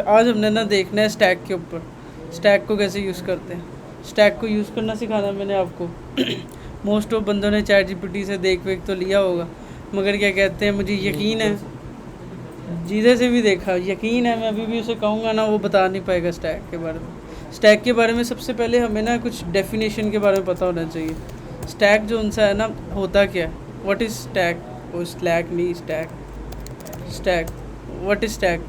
आज हमने ना देखना है स्टैक के ऊपर, स्टैक को कैसे यूज़ करते हैं। स्टैक को यूज़ करना सिखाना मैंने आपको। मोस्ट ऑफ बंदों ने चैट जीपीटी से देख वेख तो लिया होगा, मगर क्या कहते हैं, मुझे यकीन है, जिधर से भी देखा यकीन है, मैं अभी भी उसे कहूँगा ना वो बता नहीं पाएगा स्टैक के बारे में। स्टैक के बारे में सबसे पहले हमें ना कुछ डेफिनेशन के बारे में पता होना चाहिए। स्टैक जो उनसा है ना, होता क्या है, व्हाट इज़ स्टैक। वो स्लैक नहीं, stack, stack, what is stack.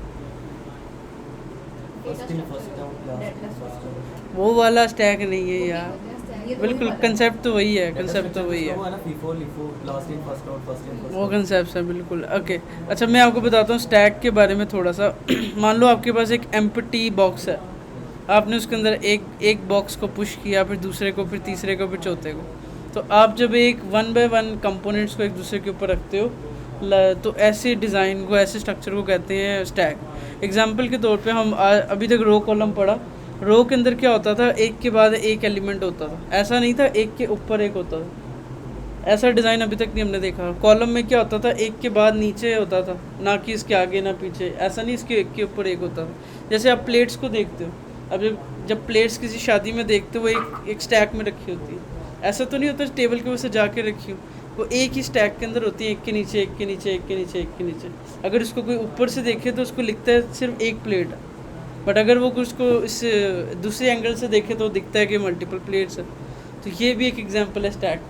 वो वाला स्टैक नहीं है यार, बिल्कुल कंसेप्ट तो वही है, कंसेप्ट तो वही है, वो कंसेप्ट है बिल्कुल। ओके अच्छा, मैं आपको बताता हूँ स्टैक के बारे में थोड़ा सा। मान लो आपके पास एक एम्प्टी बॉक्स है, आपने उसके अंदर एक बॉक्स को पुश किया, फिर दूसरे को, फिर तीसरे को, फिर चौथे को। तो आप जब एक 1 बाय 1 कंपोनेंट्स को एक दूसरे के ऊपर रखते हो, तो ऐसे डिज़ाइन को, ऐसे स्ट्रक्चर को कहते हैं स्टैक। एग्जांपल के तौर पे हम अभी तक रो कॉलम पढ़ा। रो के अंदर क्या होता था, एक के बाद एक एलिमेंट होता था, ऐसा नहीं था एक के ऊपर एक होता था। ऐसा डिज़ाइन अभी तक नहीं हमने देखा। कॉलम में क्या होता था, एक के बाद नीचे होता था, ना कि इसके आगे ना पीछे, ऐसा नहीं, इसके एक के ऊपर एक होता था। जैसे आप प्लेट्स को देखते हो, अब जब प्लेट्स किसी शादी में देखते हो, वो एक स्टैक में रखी होती है। ऐसा तो नहीं होता टेबल के ऊपर से जाके रखी हो, वो एक ही स्टैक के अंदर होती है, एक के नीचे, एक के नीचे, एक के नीचे, एक के नीचे। अगर उसको कोई ऊपर से देखे तो उसको लिखता है सिर्फ एक प्लेट है, बट अगर वो उसको इस दूसरे एंगल से देखे तो दिखता है कि मल्टीपल प्लेट्स है। तो ये भी एक एग्जांपल है स्टैक।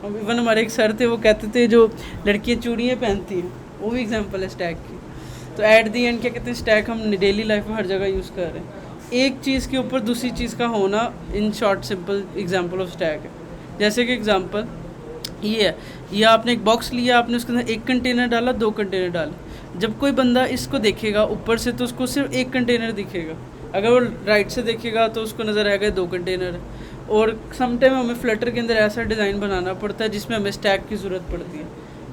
इवन हमारे एक सर थे, वो कहते थे जो लड़कियाँ चूड़ियाँ पहनती हैं, वो भी एग्जांपल है स्टैक की। तो एट दी एंड क्या कहते हैं, स्टैक हम डेली लाइफ में हर जगह यूज़ कर रहे हैं। एक चीज़ के ऊपर दूसरी चीज़ का होना, in short simple example of stack है। जैसे कि एग्जांपल ये है, ये आपने एक बॉक्स लिया, आपने उसके अंदर एक कंटेनर डाला, 2 कंटेनर डाले। जब कोई बंदा इसको देखेगा ऊपर से तो उसको सिर्फ एक कंटेनर दिखेगा, अगर वो राइट से देखेगा तो उसको नज़र आएगा 2 कंटेनर। और समटाइम हमें फ्लटर के अंदर ऐसा डिज़ाइन बनाना पड़ता है जिसमें हमें स्टैक की ज़रूरत पड़ती है।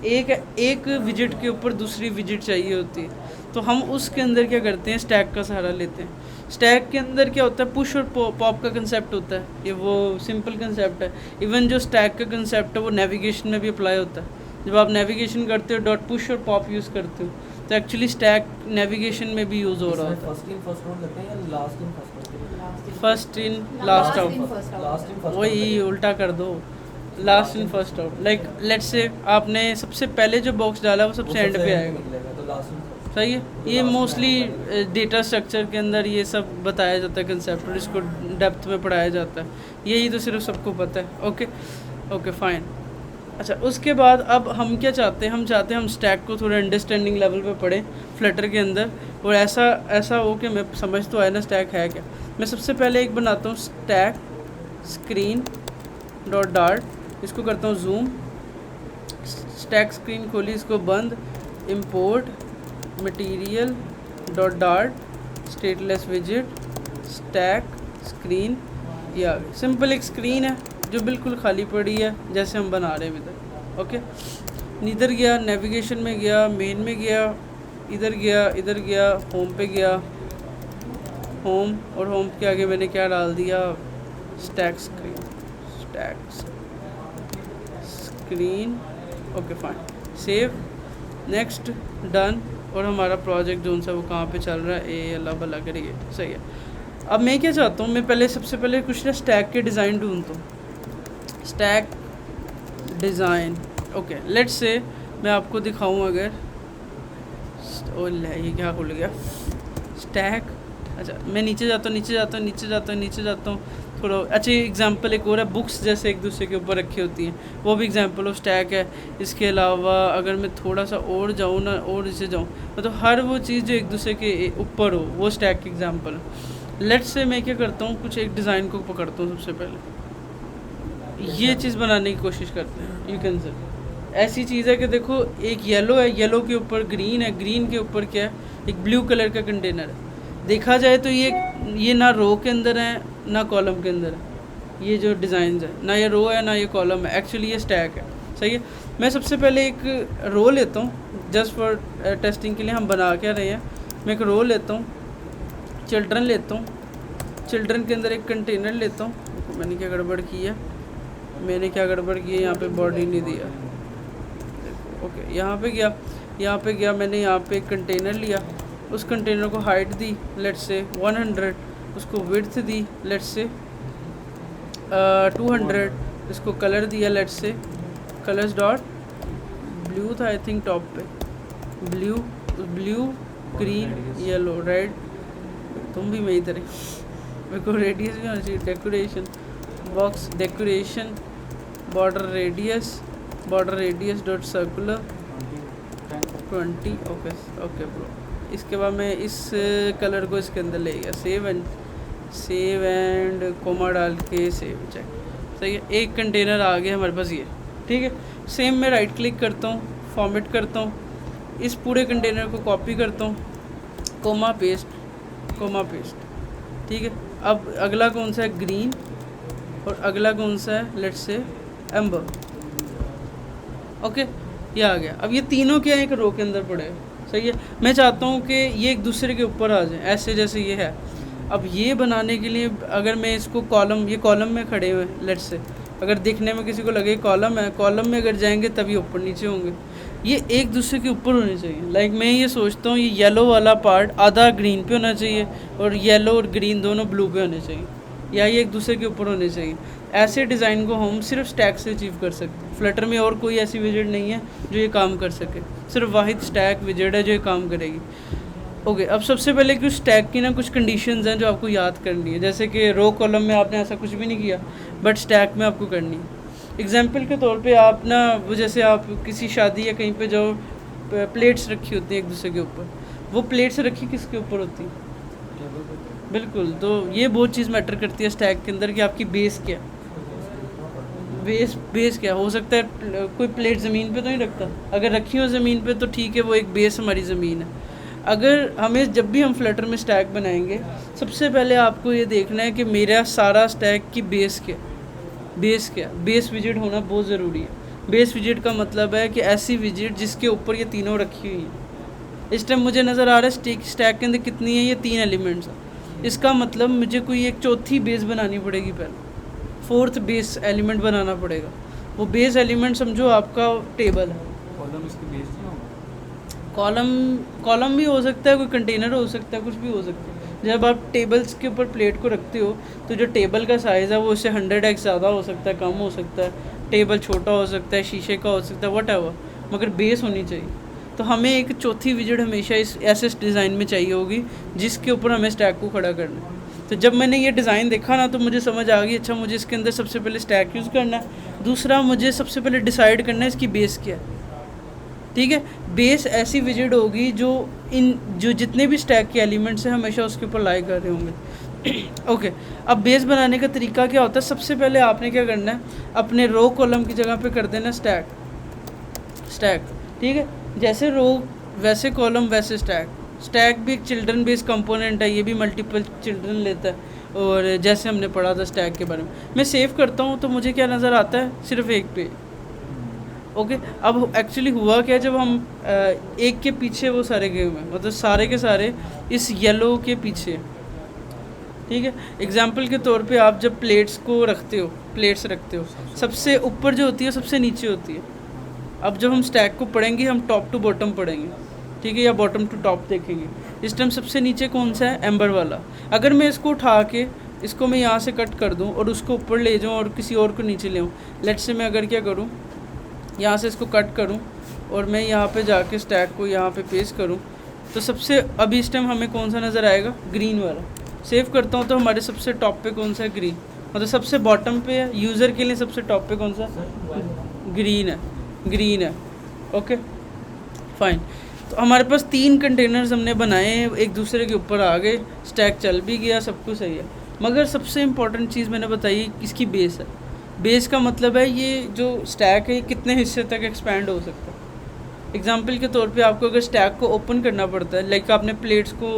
एक विजिट के ऊपर दूसरी विजिट चाहिए होती है, तो हम उसके अंदर क्या करते हैं, स्टैक का सहारा लेते हैं। स्टैक के अंदर क्या होता है, पुश और पॉप का कंसेप्ट होता है, ये वो सिंपल कंसेप्ट है। इवन जो स्टैक का कंसेप्ट है वो नेविगेशन में भी अप्लाई होता है। जब आप नेविगेशन करते हो, डॉट पुश और पॉप यूज़ करते हो, तो एक्चुअली स्टैक नेविगेशन में भी यूज़ हो रहा होता है। फर्स्ट इन लास्ट आउट, वही उल्टा कर दो, last in first out. Like let's say आपने सबसे पहले जो बॉक्स डाला वो सबसे एंड पे आएगा, सही है। ये मोस्टली डेटा स्ट्रक्चर के अंदर ये सब बताया जाता है कंसेप्ट, और इसको डेप्थ में पढ़ाया जाता है, यही तो सिर्फ सबको पता है। Okay okay fine. अच्छा, उसके बाद अब हम क्या चाहते हैं, हम चाहते हैं हम स्टैक को थोड़ा अंडरस्टैंडिंग लेवल पे पढ़ें फ्लटर के अंदर, और ऐसा हो कि मैं समझ तो आया ना स्टैक है क्या। मैं सबसे पहले एक बनाता हूँ स्टैक स्क्रीन डॉट डार्ट, इसको करता हूँ जूम, स्टैक स्क्रीन खोली, इसको बंद, import material dot dart stateless visit stack screen. या सिंपल एक स्क्रीन है जो बिल्कुल खाली पड़ी है, जैसे हम बना रहे हैं इधर। ओके, इधर गया, नेविगेशन में गया, मेन में गया, इधर गया, होम पे गया, होम, और होम के आगे मैंने क्या डाल दिया, stack screen, stack screen. Okay fine, save, next, done. और हमारा प्रोजेक्ट जो सा वो कहाँ पे चल रहा है, ए अल्लाह भला करिए, सही है। अब मैं क्या चाहता हूँ, मैं सबसे पहले कुछ ना स्टैक के डिज़ाइन ढूंढता हूँ, stack design. Okay let's say मैं आपको दिखाऊँ, अगर ये क्या खुल गया स्टैक। अच्छा, मैं नीचे जाता हूँ थोड़ा। अच्छा, एग्जांपल एक और है, बुक्स जैसे एक दूसरे के ऊपर रखी होती हैं, वो भी एग्जांपल ऑफ स्टैक है। इसके अलावा अगर मैं थोड़ा सा और जाऊँ ना, और इसे जाऊँ, मतलब हर वो चीज़ जो एक दूसरे के ऊपर हो वो स्टैक की एग्जांपल है। लेट्स से मैं क्या करता हूँ, कुछ एक डिज़ाइन को पकड़ता हूँ, सबसे पहले ये चीज़ बनाने की कोशिश करते हैं। यू कैन से ऐसी चीज़ है कि देखो, एक येलो है, येलो के ऊपर ग्रीन है, ग्रीन के ऊपर क्या है, एक ब्लू कलर का कंटेनर है। देखा जाए तो ये ना रो के अंदर है ना कॉलम के अंदर है, ये जो डिज़ाइन है, ना ये रो है ना ये कॉलम है, एक्चुअली ये स्टैक है, सही है। मैं सबसे पहले एक रो लेता हूँ, जस्ट फॉर टेस्टिंग के लिए, हम बना क्या रहे हैं। मैं एक रो लेता हूँ, चिल्ड्रन लेता हूँ, चिल्ड्रन के अंदर एक कंटेनर लेता हूँ। मैंने क्या गड़बड़ की है, यहाँ पे बॉडी नहीं दिया। ओके, यहाँ पे गया, मैंने यहाँ पे एक कंटेनर लिया, उस कंटेनर को हाइट दी लेट्स से 100, उसको विड्थ दी लेट्स से 200, इसको कलर दिया let's say colours dot blue था आई थिंक टॉप पे, ब्लू ग्रीन येलो रेड, तुम भी मेरी तरह, मेरे को रेडियस भी होना चाहिए, decoration box decoration border radius dot circular 20। Okay bro. इसके बाद मैं इस कलर को इसके अंदर ले गया, सेव एंड कोमा डाल के सेव चेक, सही है। एक कंटेनर आ गया हमारे पास ये, ठीक है। सेम मैं राइट क्लिक करता हूँ, फॉर्मेट करता हूँ, इस पूरे कंटेनर को कॉपी करता हूँ, कोमा पेस्ट, ठीक है। अब अगला कौन सा है, ग्रीन, और अगला कौन सा है, लेट्स से एम्बर। ओके, ये आ गया। अब ये तीनों क्या है, एक रो के अंदर पड़े हैं, सही है। मैं चाहता हूँ कि ये एक दूसरे के ऊपर आ जाए, ऐसे जैसे ये है। अब ये बनाने के लिए अगर मैं इसको ये कॉलम में खड़े हुए हैं लेट्स से, अगर दिखने में किसी को लगे कॉलम है, कॉलम में अगर जाएंगे तभी ऊपर नीचे होंगे, ये एक दूसरे के ऊपर होने चाहिए। लाइक मैं ये सोचता हूँ ये येलो वाला पार्ट आधा ग्रीन पे होना चाहिए और येलो और ग्रीन दोनों ब्लू पे होने चाहिए, या ये एक दूसरे के ऊपर होने चाहिए। ऐसे डिज़ाइन को हम सिर्फ स्टैक से अचीव कर सकते हैं। फ्लटर में और कोई ऐसी विजेट नहीं है जो ये काम कर सके, सिर्फ वाहिद स्टैक विजेट है जो ये काम करेगी। ओके, अब सबसे पहले कुछ स्टैक की ना कुछ कंडीशंस हैं जो आपको याद करनी है, जैसे कि रो कॉलम में आपने ऐसा कुछ भी नहीं किया, बट स्टैक में आपको करनी है। एग्जाम्पल के तौर पे आप ना वो जैसे आप किसी शादी या कहीं पे जाओ, प्लेट्स रखी होती हैं एक दूसरे के ऊपर, वो प्लेट्स रखी किसके ऊपर होती है, बिल्कुल। तो ये बहुत चीज़ मैटर करती है स्टैक के अंदर कि आपकी बेस क्या, बेस क्या हो सकता है। कोई प्लेट ज़मीन पे तो नहीं रखता, अगर रखी हो ज़मीन पे तो ठीक है, वो एक बेस हमारी ज़मीन है। अगर हमें जब भी हम फ्लटर में स्टैक बनाएंगे, सबसे पहले आपको ये देखना है कि मेरा सारा स्टैक की बेस क्या, बेस विजिट होना बहुत ज़रूरी है। बेस विजिट का मतलब है कि ऐसी विजिट जिसके ऊपर ये तीनों रखी हुई हैं। इस टाइम मुझे नज़र आ रहा है स्टैक के अंदर कितनी है, ये 3 एलिमेंट्स हैं। इसका मतलब मुझे कोई एक चौथी बेस बनानी पड़ेगी, पहले 4th बेस एलिमेंट बनाना पड़ेगा। वो बेस एलिमेंट समझो आपका टेबल है। कॉलम इसकी बेस नहीं होगा, कॉलम भी हो सकता है, कोई कंटेनर हो सकता है, कुछ भी हो सकता है। जब आप टेबल्स के ऊपर प्लेट को रखते हो तो जो टेबल का साइज़ है वो उससे 100x ज़्यादा हो सकता है, कम हो सकता है, टेबल छोटा हो सकता है, शीशे का हो सकता है, व्हाटएवर, मगर बेस होनी चाहिए। तो हमें एक चौथी विजिट हमेशा इस ऐसे डिज़ाइन में चाहिए होगी जिसके ऊपर हमें स्टैक को खड़ा करना है। तो जब मैंने ये डिज़ाइन देखा ना तो मुझे समझ आ गई, अच्छा मुझे इसके अंदर सबसे पहले स्टैक यूज़ करना है। दूसरा, मुझे सबसे पहले डिसाइड करना है इसकी बेस क्या है, ठीक है। बेस ऐसी विजिट होगी जो जितने भी स्टैक के एलिमेंट्स हैं हमेशा उसके ऊपर लाई कर रहे होंगे। ओके, अब बेस बनाने का तरीका क्या होता है, सबसे पहले आपने क्या करना है, अपने रो कॉलम की जगह पे कर देना स्टैक, ठीक है। जैसे रो वैसे कॉलम वैसे स्टैक भी एक चिल्ड्रन बेस कंपोनेंट है, ये भी मल्टीपल चिल्ड्रन लेता है। और जैसे हमने पढ़ा था स्टैक के बारे में, मैं सेव करता हूँ तो मुझे क्या नज़र आता है, सिर्फ एक पेज। ओके, अब एक्चुअली हुआ क्या, जब हम एक के पीछे वो सारे गए हुए हैं, मतलब सारे के सारे इस येलो के पीछे, ठीक है। एग्जाम्पल के तौर पे आप जब प्लेट्स रखते हो, सबसे ऊपर जो होती है सबसे नीचे होती है। अब जब हम स्टैक को पढ़ेंगे हम टॉप टू बॉटम पढ़ेंगे, ठीक है, या बॉटम टू टॉप देखेंगे। इस टाइम सबसे नीचे कौन सा है, एम्बर वाला। अगर मैं इसको उठा के इसको मैं यहाँ से कट कर दूँ और उसको ऊपर ले जाऊँ और किसी और को नीचे ले आऊँ, लेट्स से मैं अगर क्या करूँ, यहाँ से इसको कट करूँ और मैं यहाँ पे जाके स्टैक को यहाँ पे पेस्ट करूँ, तो सबसे अभी इस टाइम हमें कौन सा नज़र आएगा, ग्रीन वाला। सेव करता हूँ तो हमारे सबसे टॉप पे कौन सा है, ग्रीन, मतलब सबसे बॉटम पे है। यूज़र के लिए सबसे टॉप पे कौन सा, ग्रीन है। Okay fine. तो हमारे पास 3 कंटेनर्स हमने बनाए, एक दूसरे के ऊपर आ गए, स्टैक चल भी गया, सब कुछ सही है। मगर सबसे इम्पॉर्टेंट चीज़ मैंने बताई इसकी बेस है। बेस का मतलब है ये जो स्टैक है ये कितने हिस्से तक एक्सपैंड हो सकता है। एग्जाम्पल के तौर पे आपको अगर स्टैक को ओपन करना पड़ता है, लाइक आपने प्लेट्स को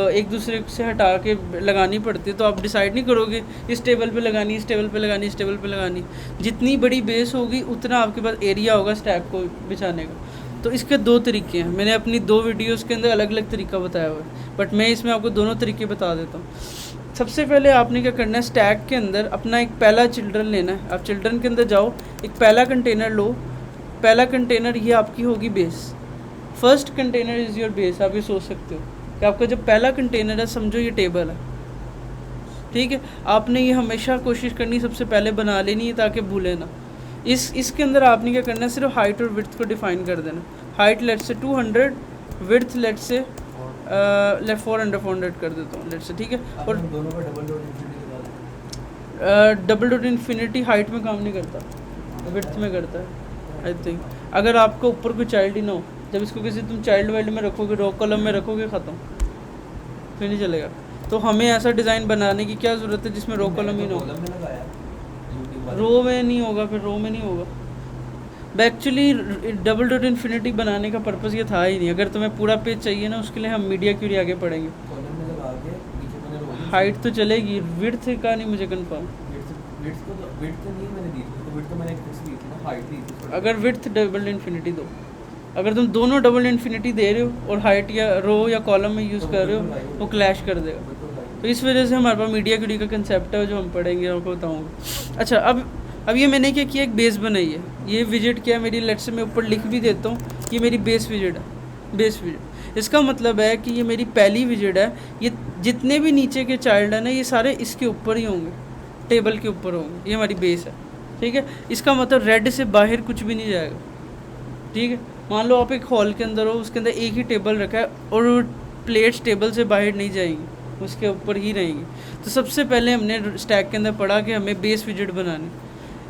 एक दूसरे से हटा के लगानी पड़ती है, तो आप डिसाइड नहीं करोगे इस टेबल पे लगानी, इस टेबल पे लगानी, इस टेबल पे लगानी। जितनी बड़ी बेस होगी उतना आपके पास एरिया होगा स्टैक को बिछाने का। तो इसके 2 तरीके हैं, मैंने अपनी 2 वीडियोस के अंदर अलग अलग तरीका बताया हुआ है, बट मैं इसमें आपको दोनों तरीके बता देता हूँ। सबसे पहले आपने क्या करना है, स्टैक के अंदर अपना एक पहला चिल्ड्रन लेना है। आप चिल्ड्रन के अंदर जाओ, एक पहला कंटेनर लो। पहला कंटेनर ये आपकी होगी base, first container is your base. आप ये सोच सकते हो कि आपका जब पहला कंटेनर है समझो ये टेबल है, ठीक है। आपने ये हमेशा कोशिश करनी सबसे पहले बना लेनी है ताकि भूले ना। इसके अंदर आपने क्या करना है, सिर्फ हाइट और विड्थ को डिफाइन कर देना। हाइट लेट से 200, विड्थ लेट से 400 कर देता हूँ लेट से, ठीक है। और दोनों का डबल डॉट इन्फिनिटी के बाद डबल डॉट इन्फिनिटी हाइट में काम नहीं करता, विड्थ में करता है आई थिंक। अगर आपका ऊपर कोई चाइल्ड ही ना हो, जब इसको किसी तुम चाइल्ड वाइल्ड में रखोगे, रो कॉलम में रखोगे, ख़त्म, फिर नहीं चलेगा। तो हमें ऐसा डिज़ाइन बनाने की क्या ज़रूरत है जिसमें रो कॉलम ही ना हो। कॉलम में लगाया यूट्यूब वाले। रो में नहीं होगा, फिर रो में नहीं होगा। एक्चुअली डबल डॉट इन्फिनिटी बनाने का पर्पज़ ये था ही नहीं। अगर तुम्हें पूरा पेज चाहिए ना, उसके लिए हम मीडिया क्यूरी आगे पढ़ेंगे। कॉलम में लगा के नीचे मैंने रो हाइट तो चलेगी, विड्थ का नहीं मुझे कंफर्म। विड्थ तो नहीं मैंने दी थी, तो विड्थ तो मैंने फिक्स दी थी ना, हाइट दी थी। अगर विड्थ डबल इन्फिनिटी दो, अगर तुम दोनों डबल इन्फिनिटी दे रहे हो और हाइट या रो या कॉलम में यूज़ कर रहे हो, वो क्लैश कर देगा। तो इस वजह से हमारे पास मीडिया क्यूरी का कंसेप्ट है जो हम पढ़ेंगे, आपको बताऊँगा। अच्छा, अब ये मैंने क्या किया, एक बेस बनाई है। ये विजिट क्या है मेरी, लेट से मैं ऊपर लिख भी देता हूँ, ये मेरी बेस विजिट है। बेस विजिट इसका मतलब है कि ये मेरी पहली विजिट है। ये जितने भी नीचे के चाइल्ड हैं ना, ये सारे इसके ऊपर ही होंगे, टेबल के ऊपर होंगे। ये हमारी बेस है, ठीक है। इसका मतलब रेड से बाहर कुछ भी नहीं जाएगा, ठीक है। मान लो आप एक हॉल के अंदर हो, उसके अंदर एक ही टेबल रखा है और प्लेट्स टेबल से बाहर नहीं जाएंगी, उसके ऊपर ही रहेंगी। तो सबसे पहले हमने स्टैक के अंदर पढ़ा कि हमें बेस विजिट बनानी।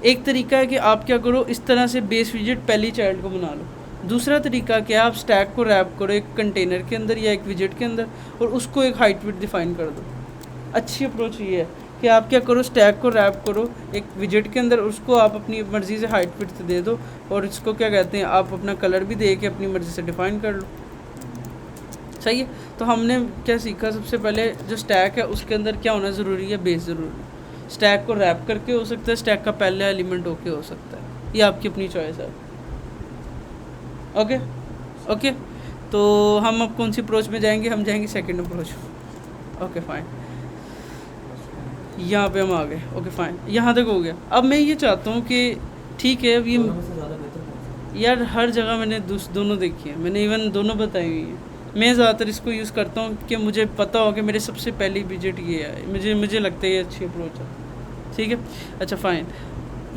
एक तरीका है कि आप क्या करो, इस तरह से बेस विजिट पहली चाइल्ड को बना लो। दूसरा तरीका क्या है, आप स्टैक को रैप करो एक कंटेनर के अंदर या एक विजिट के अंदर और उसको एक हाइट विड्थ डिफाइन कर दो। अच्छी अप्रोच ये है कि आप क्या करो, स्टैक को रैप करो एक विजिट के अंदर, उसको आप अपनी मर्ज़ी से हाइट विड्थ दे दो और इसको क्या कहते हैं, आप अपना कलर भी दे के अपनी मर्ज़ी से डिफ़ाइन कर लो। सही है। तो हमने क्या सीखा, सबसे पहले जो स्टैक है उसके अंदर क्या होना ज़रूरी है, बेस ज़रूरी है। स्टैक को रैप करके हो सकता है, स्टैक का पहला एलिमेंट होके हो सकता है, ये आपकी अपनी चॉइस है। ओके ओके, तो हम अब कौन सी अप्रोच में जाएंगे, हम जाएंगे सेकंड अप्रोच। ओके फाइन, यहाँ पे हम आ गए। ओके फाइन, यहाँ तक हो गया। अब मैं ये चाहता हूँ कि ठीक है, अब ये दोनों में से ज़्यादा बेहतर कौन सा है? यार हर जगह मैंने दोनों देखी है, मैंने इवन दोनों बताई हुई है। मैं ज़्यादातर इसको यूज़ करता हूँ कि मुझे पता हो कि मेरे सबसे पहली विजिट ये है, मुझे लगता है ये अच्छी अप्रोच है, ठीक है। अच्छा फाइन,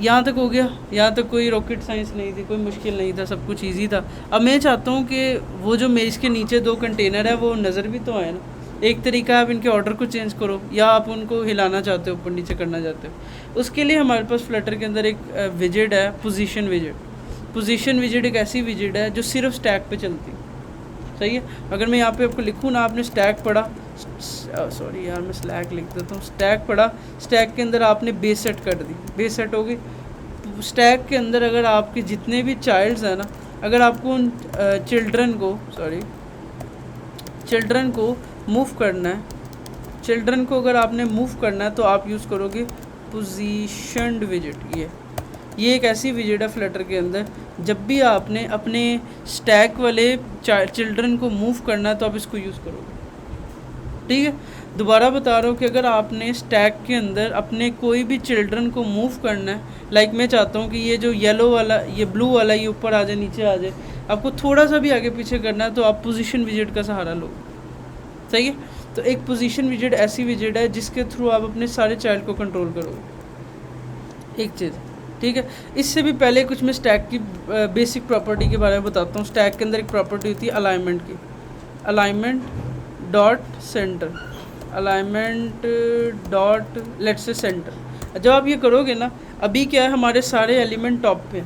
यहाँ तक हो गया। यहाँ तक कोई रॉकेट साइंस नहीं थी, कोई मुश्किल नहीं था, सब कुछ ईजी था। अब मैं चाहता हूँ कि वो जो मेरे इसके नीचे दो कंटेनर है वो नज़र भी तो आए ना। एक तरीका है आप इनके ऑर्डर को चेंज करो, या आप उनको हिलाना चाहते हो, ऊपर नीचे करना चाहते हो। उसके लिए हमारे पास फ्लटर के अंदर एक विजिट है, पोजीशन विजिट। पोजीशन विजिट एक ऐसी विजिट है जो सिर्फ स्टैक पे चलती है, सही है। अगर मैं यहाँ पे आपको लिखूँ ना, आपने स्टैक पढ़ा, सॉरी यार मैं स्लैक लिख देता हूँ, स्टैक पढ़ा, स्टैक के अंदर आपने बेस सेट कर दी, बेस सेट होगी। स्टैक के अंदर अगर आपके जितने भी चाइल्ड्स हैं ना, अगर आपको उन चिल्ड्रन को मूव करना है, चिल्ड्रन को अगर आपने मूव करना है तो आप यूज़ करोगे पोजीशनड विजिट। ये एक ऐसी विजिट है फ्लटर के अंदर, जब भी आपने अपने स्टैक वाले चिल्ड्रन को मूव करना है तो आप इसको यूज़ करोगे, ठीक है। दोबारा बता रहा हूँ कि अगर आपने स्टैक के अंदर अपने कोई भी चिल्ड्रन को मूव करना है, लाइक मैं चाहता हूँ कि ये जो येलो वाला, ये ब्लू वाला, ये ऊपर आ जाए, नीचे आ जाए, आपको थोड़ा सा भी आगे पीछे करना है तो आप पोजीशन विजिट का सहारा लो, सही है। तो एक पोजीशन विजिट ऐसी विजिट है जिसके थ्रू आप अपने सारे चाइल्ड को कंट्रोल करोगे, एक चीज़, ठीक है। इससे भी पहले कुछ मैं स्टैक की बेसिक प्रॉपर्टी के बारे में बताता हूँ। स्टैक के अंदर एक प्रॉपर्टी होती है अलाइनमेंट की, alignment dot centre, alignment dot let's say centre. जब आप ये करोगे ना, अभी क्या है, हमारे सारे एलिमेंट टॉप पे,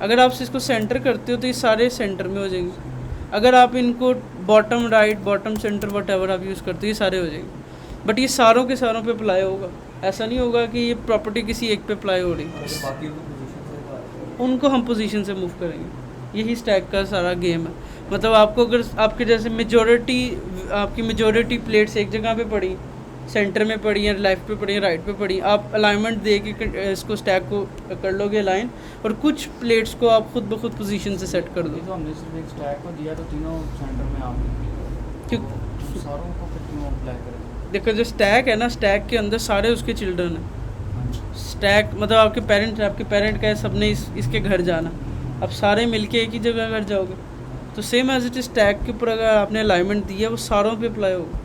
अगर आप इसको सेंटर करते हो तो ये सारे सेंटर में हो जाएंगे। अगर आप इनको bottom right, bottom centre, what ever आप यूज़ करते हो, ये सारे हो जाएंगे। बट ये सारों के सारों पे अप्लाई होगा, ऐसा नहीं होगा कि ये प्रॉपर्टी किसी एक पे अप्लाई हो रही, बाकी पोजीशन उनको हम पोजीशन से मूव करेंगे। यही स्टैक का सारा गेम है। मतलब आपको अगर आपके जैसे आपकी मेजॉरिटी प्लेट्स एक जगह पे पड़ी, सेंटर में पड़ी हैं, लेफ्ट पे पड़ी हैं, राइट पे पड़ी, आप अलाइनमेंट दे के इसको स्टैक को कर लोगे अलाइन, और कुछ प्लेट्स को आप खुद ब खुद पोजीशन से सेट कर दो। तो हमने सिर्फ एक स्टैक को दिया तो तीनों सेंटर में आ गए, क्यों तो सारों को फिर क्यों अप्लाई करें? देखो, जो स्टैक है ना, स्टैक के अंदर सारे उसके चिल्ड्रन हैं। स्टैक मतलब आपके पेरेंट का है, सबने इसके घर जाना, अब सारे मिलके एक ही जगह घर जाओगे, तो same as it is tag के ऊपर अगर आपने अलाइनमेंट दी है वो सारों पे अप्लाई होगा।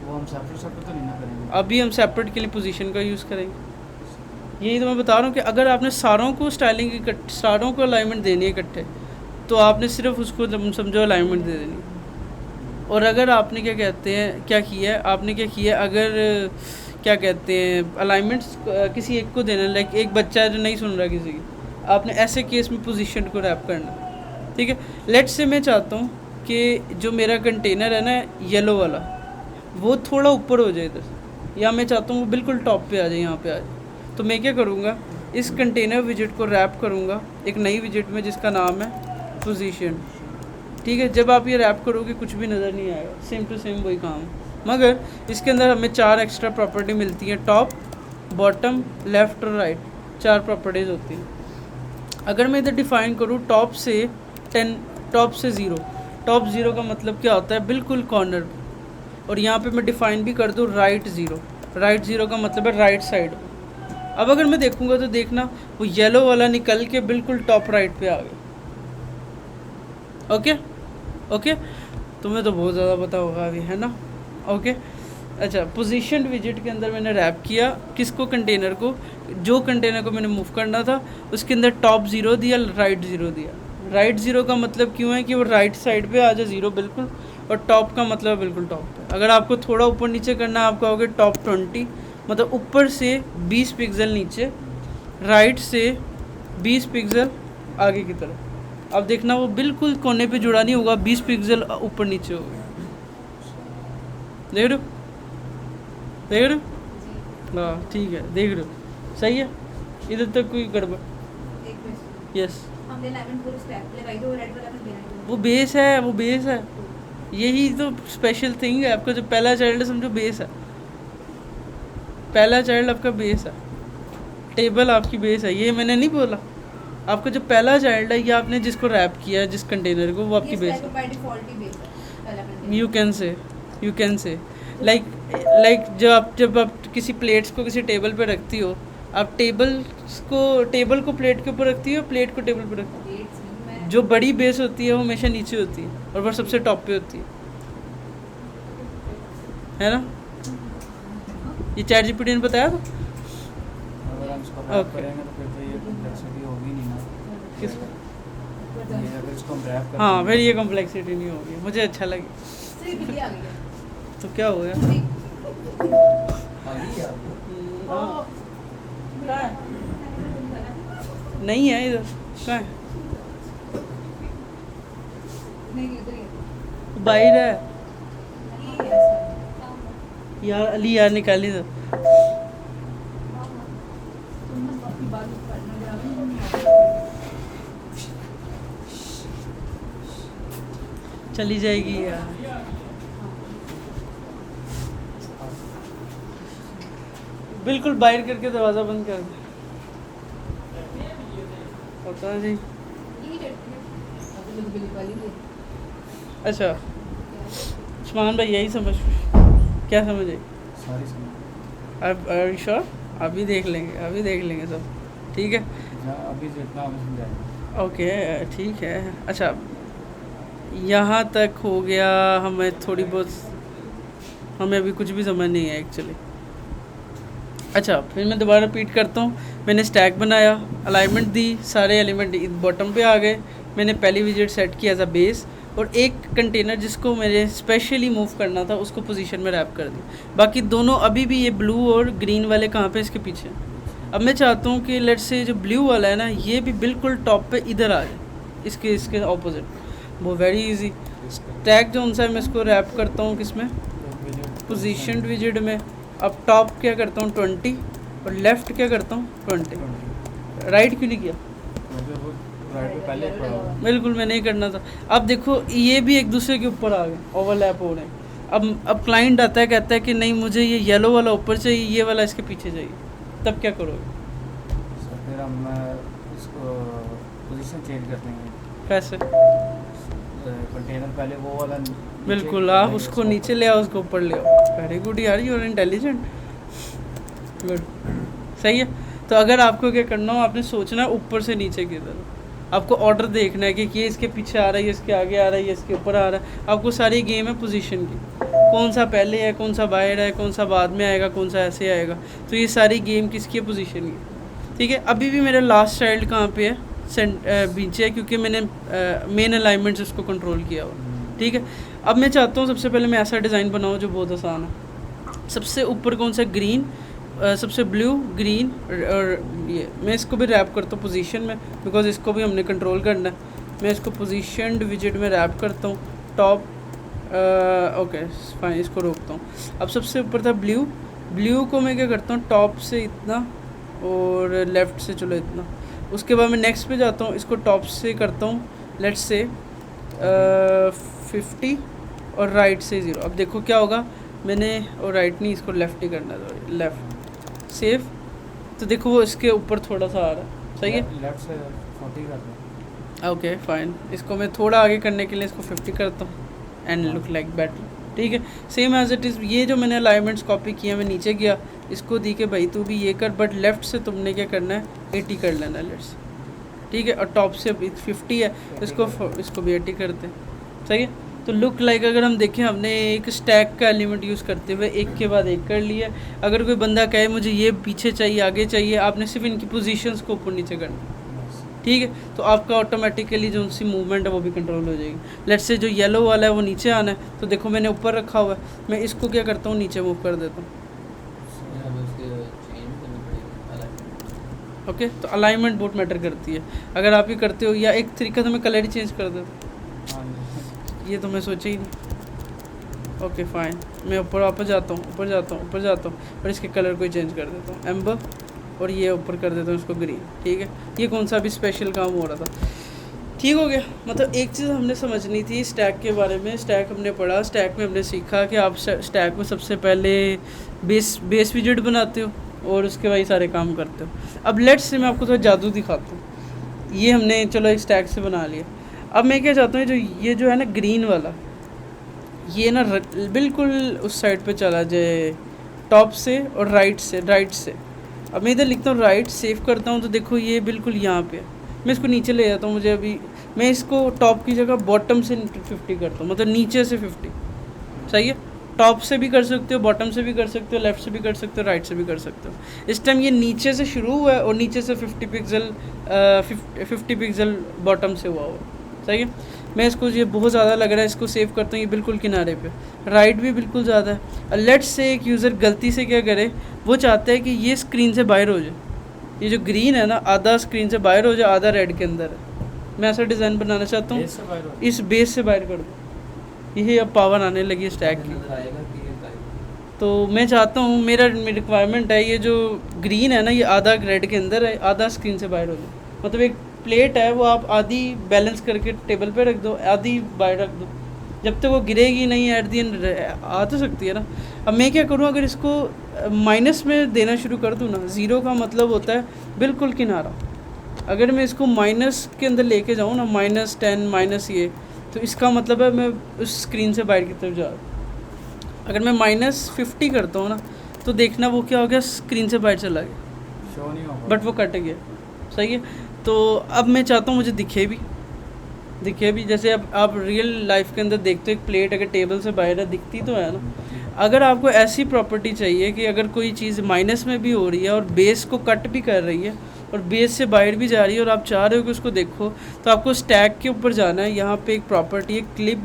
वो हम सेपरेट सेपरेट तो नहीं ना करेंगे। अभी हम सेपरेट के लिए पोजीशन का यूज़ करेंगे। यही तो मैं बता रहा हूँ कि अगर आपने सारों को स्टाइलिंग सारों को अलाइनमेंट देनी है इकट्ठे, तो आपने सिर्फ उसको समझो अलाइनमेंट दे देनी। और अगर आपने क्या कहते हैं क्या किया है, आपने क्या किया है, अगर क्या कहते हैं अलाइनमेंट्स किसी एक को देना, लाइक एक बच्चा है जो नहीं सुन रहा किसी की, आपने ऐसे केस में पोजीशन को रैप करना, ठीक है। लेट्स से मैं चाहता हूँ कि जो मेरा कंटेनर है ना येलो वाला, वो थोड़ा ऊपर हो जाए इधर से, या मैं चाहता हूँ वो बिल्कुल टॉप पे आ जाए, यहाँ पे आ जाए। तो मैं क्या करूँगा, इस कंटेनर विजिट को रैप करूँगा एक नई विजिट में जिसका नाम है पोजीशन, ठीक है। जब आप ये रैप करोगे कुछ भी नज़र नहीं आएगा, सेम टू सेम वही काम है, मगर इसके अंदर हमें 4 एक्स्ट्रा प्रॉपर्टी मिलती हैं, टॉप, बॉटम, लेफ़्ट और राइट, 4 प्रॉपर्टीज़ होती हैं। अगर मैं इधर डिफ़ाइन करूँ टॉप से 10, टॉप से 0, टॉप 0 का मतलब क्या होता है, बिल्कुल कॉर्नर। और यहाँ पे मैं डिफ़ाइन भी कर दूँ राइट 0, राइट 0 का मतलब है राइट साइड। अब अगर मैं देखूँगा तो देखना वो येलो वाला निकल के बिल्कुल टॉप राइट पे आ गया। ओके ओके, तुम्हें तो बहुत ज़्यादा पता होगा अभी, है ना। ओके अच्छा, पोजीशन विजिट के अंदर मैंने रैप किया किसको, कंटेनर को, जो कंटेनर को मैंने मूव करना था उसके अंदर टॉप 0 दिया, राइट 0 दिया। राइट 0 का मतलब क्यों है कि वो राइट साइड पे आ जाए 0 बिल्कुल, और टॉप का मतलब बिल्कुल टॉप पे। अगर आपको थोड़ा ऊपर नीचे करना है, आप कहोगे टॉप 20, मतलब ऊपर से 20 पिक्सल नीचे, राइट से 20 पिक्सल आगे की तरफ। अब देखना वो बिल्कुल कोने पे जुड़ा नहीं होगा, 20 पिक्सल ऊपर नीचे होगा। देख रहे हो, देख रहे हो, हाँ ठीक है, देख रहे हो, सही है। इधर तक कोई गड़बड़, यस, वो बेस है, वो बेस है, यही तो स्पेशल थिंग है। आपका जो पहला चाइल्ड है समझो बेस है, पहला चाइल्ड आपका बेस है, टेबल आपकी बेस है। ये मैंने नहीं बोला, आपका जो पहला चाइल्ड है ये आपने जिसको रैप किया है जिस कंटेनर को, वो आपकी बेस है। यू कैन से लाइक जब आप किसी प्लेट्स को किसी टेबल पे रखती हो, आप टेबल को प्लेट के ऊपर रखती हो, प्लेट को टेबल पे रखती हो। जो बड़ी बेस होती है वो हमेशा नीचे होती है और वो सबसे टॉप पे होती है ना। ये चैट जीपीटी ने बताया था। अगर हम इसको रैप करेंगे तो फिर तो ये कॉम्प्लेक्सिटी होगी नहीं ना। किस ये अगर इसको हम रैप करें, हाँ, फिर ये कॉम्प्लेक्सिटी नहीं होगी, मुझे अच्छा लगे। तो क्या हो गया, नहीं है इधर, कहाँ है, बाहर है यार, अली यार निकाली तो। चली जाएगी यार, बिल्कुल बाहर करके दरवाज़ा बंद कर दे। पता नहीं, अच्छा उस्मान भाई यही समझ, क्या समझ आई, सारी समझ अब श्योर, अभी देख लेंगे सब, ठीक है। अभी जितना हमें समझाएंगे। ओके ठीक है। अच्छा यहाँ तक हो गया, हमें थोड़ी बहुत, हमें अभी कुछ भी समझ नहीं है एक्चुअली। अच्छा फिर मैं दोबारा रिपीट करता हूँ, मैंने स्टैक बनाया, अलाइनमेंट दी, सारे एलिमेंट बॉटम पे आ गए, मैंने पहली विजिट सेट किया एज अ बेस, और एक कंटेनर जिसको मैंने स्पेशली मूव करना था उसको पोजीशन में रैप कर दी। बाकी दोनों अभी भी, ये ब्लू और ग्रीन वाले कहाँ पे, इसके पीछे। अब मैं चाहता हूँ कि लेट्स से जो ब्लू वाला है ना, ये भी बिल्कुल टॉप पे इधर आ जाए, इसके ऑपोजिट। वो वेरी इजी, स्टैक जो उनसे मैं इसको रैप करता हूँ किसमें, पोजीशन विजिट में। अब टॉप क्या करता हूँ 20, और लेफ़्ट क्या करता हूँ 20। राइट क्यों नहीं किया, राइट पे पहले पढ़ा हुआ। बिल्कुल मैं नहीं करना था। अब देखो ये भी एक दूसरे के ऊपर आ गए, ओवरलैप हो रहे हैं। अब क्लाइंट आता है, कहता है कि नहीं मुझे ये येलो वाला ऊपर चाहिए, ये वाला इसके पीछे चाहिए, तब क्या करोगे। फिर हम इसको पोजीशन चेंज कर देंगे। कैसे, कंटेनर पहले वो वाला बिल्कुल आप उसको नीचे ले आओ, उसको ऊपर ले आओ। वेरी गुड यार, यू आर इंटेलिजेंट, गुड, सही है। तो अगर आपको क्या करना हो, आपने सोचना है ऊपर से नीचे की तरफ, आपको ऑर्डर देखना है कि ये इसके पीछे आ रहा है, ये इसके आगे आ रहा है, ये इसके ऊपर आ रहा है। आपको सारी गेम है पोजीशन की, कौन सा पहले है, कौन सा बाहर है, कौन सा बाद में आएगा, कौन सा ऐसे आएगा। तो ये सारी गेम किसकी है, पोजीशन की। ठीक है, अभी भी मेरा लास्ट चाइल्ड कहाँ पे है, पीछे है, क्योंकि मैंने मेन अलाइनमेंट से उसको कंट्रोल किया हुआ। ठीक है, अब मैं चाहता हूँ सबसे पहले मैं ऐसा डिज़ाइन बनाऊँ जो बहुत आसान है। सबसे ऊपर कौन सा, ग्रीन, सबसे ब्लू, ग्रीन, और ये मैं इसको भी रैप करता हूँ पोजीशन में, बिकॉज इसको भी हमने कंट्रोल करना है। मैं इसको पोजीशनड विजेट में रैप करता हूँ, टॉप, ओके फाइन, इसको रोकता हूँ। अब सबसे ऊपर था ब्लू, ब्लू को मैं क्या करता हूँ, टॉप से इतना और लेफ़्ट से चलो इतना। उसके बाद मैं नेक्स्ट पे जाता हूँ, इसको टॉप से करता हूँ, लेट्स से 50 और राइट से 0। अब देखो क्या होगा, मैंने और राइट नहीं, इसको लेफ़्ट ही करना है, लेफ़्ट सेव। तो देखो वो इसके ऊपर थोड़ा सा आ रहा है, सही है। लेफ्ट से 40 कर दो। ओके फाइन, इसको मैं थोड़ा आगे करने के लिए इसको 50 करता हूँ, एंड लुक लाइक बेटर। ठीक है, सेम एज इट इज़। ये जो मैंने अलाइनमेंट्स कॉपी किया, मैं नीचे गया, इसको दी के भाई तू भी ये कर, बट लेफ़्ट से तुमने क्या करना है, 80 कर लेना है लेट्स। ठीक है, और टॉप से 50 है, तो इसको भी 80 करते हैं, सही है। तो लुक लाइक अगर हम देखें, हमने एक स्टैक का एलिमेंट यूज़ करते हुए एक के बाद एक कर लिया। अगर कोई बंदा कहे मुझे ये पीछे चाहिए, आगे चाहिए, आपने सिर्फ इनकी पोजीशंस को ऊपर नीचे करना। ठीक है, तो आपका ऑटोमेटिकली जो सी मूवमेंट है वो भी कंट्रोल हो जाएगी। लेट्स से जो येलो वाला है वो नीचे आना है, तो देखो मैंने ऊपर रखा हुआ है, मैं इसको क्या करता हूँ, नीचे मूव कर देता हूँ। ओके, तो अलाइनमेंट बहुत मैटर करती है। अगर आप ये करते हो, या एक तरीका तो मैं कलर ही चेंज कर देता हूँ, ये तो मैं सोचा ही नहीं। ओके फाइन, मैं ऊपर वापस जाता हूँ, ऊपर जाता हूँ, ऊपर जाता हूँ, और इसके कलर को ही चेंज कर देता हूँ, एम्बर, और ये ऊपर कर देता हूँ इसको ग्रीन। ठीक है, ये कौन सा अभी स्पेशल काम हो रहा था, ठीक हो गया। मतलब एक चीज़ हमने समझनी थी स्टैक के बारे में। स्टैक हमने पढ़ा, स्टैक में हमने सीखा कि आप स्टैक में सबसे पहले बेस विजेट बनाते हो और उसके बाद सारे काम करते हो। अब लेट्स से मैं आपको थोड़ा जादू दिखाता हूँ। ये हमने चलो एक स्टैक से बना लिया। अब मैं क्या चाहता हूँ, ये जो है ना ग्रीन वाला, ये ना बिल्कुल उस साइड पे चला जाए, टॉप से और राइट से। अब मैं इधर लिखता हूँ राइट, सेव करता हूँ, तो देखो ये बिल्कुल यहाँ पे है। मैं इसको नीचे ले जाता हूँ, मुझे अभी मैं इसको टॉप की जगह बॉटम से 50 करता हूँ, मतलब नीचे से 50। सही है, टॉप से भी कर सकते हो, बॉटम से भी कर सकते हो, लेफ़्ट से भी कर सकते हो, राइट से भी कर सकते हो। इस टाइम ये नीचे से शुरू हुआ है और नीचे से 50 पिक्सल बॉटम से हुआ। सही है, मैं इसको, ये बहुत ज़्यादा लग रहा है, इसको सेव करता हूँ, ये बिल्कुल किनारे पे, राइट भी बिल्कुल ज़्यादा है। लेट्स से एक यूज़र गलती से क्या करे, वो चाहता है कि ये स्क्रीन से बाहर हो जाए, ये जो ग्रीन है ना आधा स्क्रीन से बाहर हो जाए, आधा रेड के अंदर है। मैं ऐसा डिज़ाइन बनाना चाहता हूँ, इस बेस से बाहर कर दूँ। यही अब पावर आने लगी है स्टैक की। तो मैं चाहता हूँ, मेरा रिक्वायरमेंट है, ये जो ग्रीन है ना ये आधा रेड के अंदर है, आधा स्क्रीन से बाहर हो जाए। मतलब एक प्लेट है, वो आप आधी बैलेंस करके टेबल पे रख दो, आधी बाहर रख दो, जब तक वो गिरेगी नहीं, एट दी एंड आ तो सकती है ना। अब मैं क्या करूँ, अगर इसको माइनस में देना शुरू कर दूँ ना, 0 का मतलब होता है बिल्कुल किनारा। अगर मैं इसको माइनस के अंदर लेके जाऊँ ना, -10 माइनस ये, तो इसका मतलब है मैं उस स्क्रीन से बाहर की तरफ जा रहा हूँ। अगर मैं -50 करता हूँ ना, तो देखना वो क्या हो गया, स्क्रीन से बाहर चला गया, शो नहीं होगा, बट वो कट गया। सही है, तो अब मैं चाहता हूँ मुझे दिखे भी, जैसे अब आप रियल लाइफ के अंदर देखते हो, एक प्लेट अगर टेबल से बाहर है दिखती तो है ना। अगर आपको ऐसी प्रॉपर्टी चाहिए कि अगर कोई चीज़ माइनस में भी हो रही है और बेस को कट भी कर रही है और बेस से बाहर भी जा रही है और आप चाह रहे हो कि उसको देखो, तो आपको स्टैक के ऊपर जाना है। यहाँ पे एक प्रॉपर्टी है क्लिप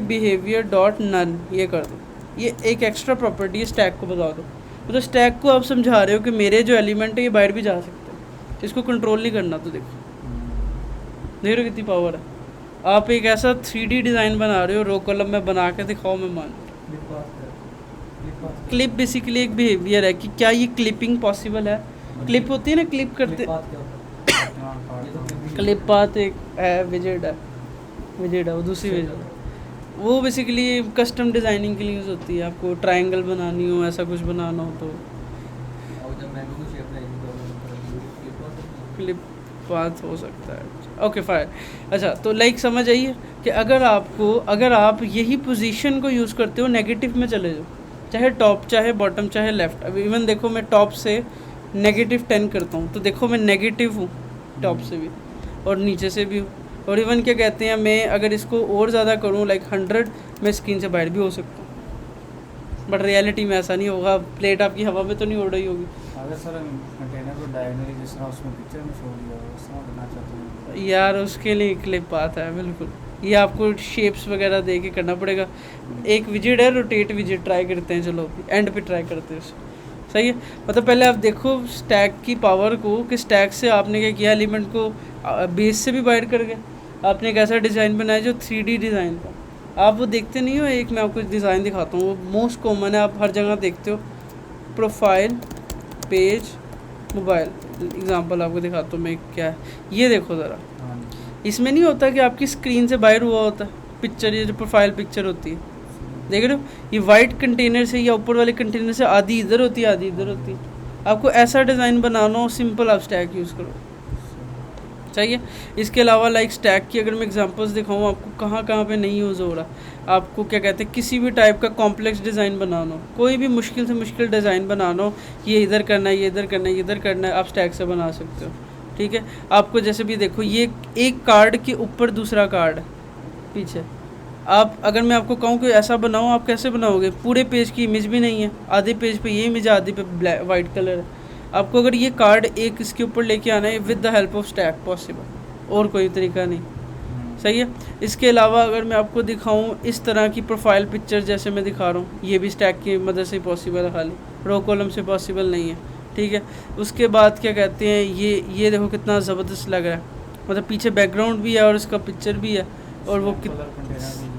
बिहेवियर डॉट नन, ये कर दो। ये एक एक्स्ट्रा प्रॉपर्टी है, स्टैक को बता दो। मतलब स्टैक को आप समझा रहे हो कि मेरे जो एलिमेंट है ये बाहर भी जा सकते हैं, इसको कंट्रोल नहीं करना। तो देखो देख रहे हो कितनी पावर है। आप एक ऐसा 3D डिज़ाइन बना रहे हो, रो कॉलम में बना के दिखाओ, मैं मान। क्लिप बेसिकली एक बिहेवियर है कि क्या ये क्लिपिंग पॉसिबल है। क्लिप होती है ना, क्लिप करते, क्लिप पाथ एक है, विजेट है वो दूसरी विजेट। वो बेसिकली कस्टम डिज़ाइनिंग के लिए यूज़ होती है। आपको ट्रायंगल बनानी हो, ऐसा कुछ बनाना हो तो क्लिप पाथ हो सकता है। ओके फाइन, अच्छा तो लाइक समझ आइए कि अगर आप यही पोजीशन को यूज़ करते हो, नेगेटिव में चले जाओ, चाहे टॉप चाहे बॉटम चाहे लेफ़्ट। अब इवन देखो मैं टॉप से -10 करता हूँ, तो देखो मैं नेगेटिव हूँ, टॉप से भी और नीचे से भी, और इवन क्या कहते हैं, मैं अगर इसको और ज़्यादा करूँ लाइक 100, मैं स्क्रीन से बाहर भी हो सकता हूँ, बट रियलिटी में ऐसा नहीं होगा। प्लेट आपकी हवा में तो नहीं उड़ रही होगी। अगर सर कंटेनर को डायगनली जिस तरह उसमें पिक्चर में शो दिया हो उस तरह करना चाहते हैं यार उसके लिए क्लिप आता है बिल्कुल, ये आपको शेप्स वगैरह दे के करना पड़ेगा। एक विजिट है रोटेट विजिट, ट्राई करते हैं, चलो एंड पे ट्राई करते हैं उसको। सही है, मतलब पहले आप देखो स्टैक की पावर को कि स्टैक से आपने क्या किया, एलिमेंट को बेस से भी बाइट कर गया। आपने एक ऐसा डिज़ाइन बनाया जो 3D डिज़ाइन था। आप वो देखते नहीं हो, एक मैं आपको डिज़ाइन दिखाता हूँ, वो मोस्ट कॉमन है, आप हर जगह देखते हो, प्रोफाइल पेज मोबाइल। एग्जांपल आपको दिखाता हूँ मैं क्या है, ये देखो ज़रा, हाँ इसमें नहीं होता कि आपकी स्क्रीन से बाहर हुआ होता है पिक्चर, ये जो प्रोफाइल पिक्चर होती है, देख रहे हो, ये वाइट कंटेनर से या ऊपर वाले कंटेनर से आधी इधर होती है आधी इधर होती है। आपको ऐसा डिज़ाइन बनाना हो, सिंपल आप स्टैक यूज़ करो, चाहिए। इसके अलावा लाइक स्टैक की अगर मैं एग्जांपल्स दिखाऊं आपको कहाँ कहाँ पे नहीं यूज़ हो रहा, आपको क्या कहते हैं, किसी भी टाइप का कॉम्प्लेक्स डिज़ाइन बनाना हो, कोई भी मुश्किल से मुश्किल डिज़ाइन बनाना हो, ये इधर करना है, ये इधर करना है, ये इधर करना है, आप स्टैक से बना सकते हो, ठीक है। आपको जैसे भी देखो, ये एक कार्ड के ऊपर दूसरा कार्ड पीछे, आप अगर मैं आपको कहूँ कि ऐसा बनाओ, आप कैसे बनाओगे, पूरे पेज की इमेज भी नहीं है, आधे पेज पे ये इमेज, आधे पे ब्लैक वाइट कलर है। आपको अगर ये कार्ड एक इसके ऊपर लेके आना है with the help of stack possible, और कोई तरीका नहीं, सही है। इसके अलावा अगर मैं आपको दिखाऊं इस तरह की प्रोफाइल पिक्चर जैसे मैं दिखा रहा हूँ, ये भी स्टैक की मदद से पॉसिबल है, खाली रो कॉलम से पॉसिबल नहीं है, ठीक है। उसके बाद क्या कहते हैं, ये देखो कितना ज़बरदस्त लग रहा है, मतलब पीछे बैकग्राउंड भी है और इसका पिक्चर भी है, और वो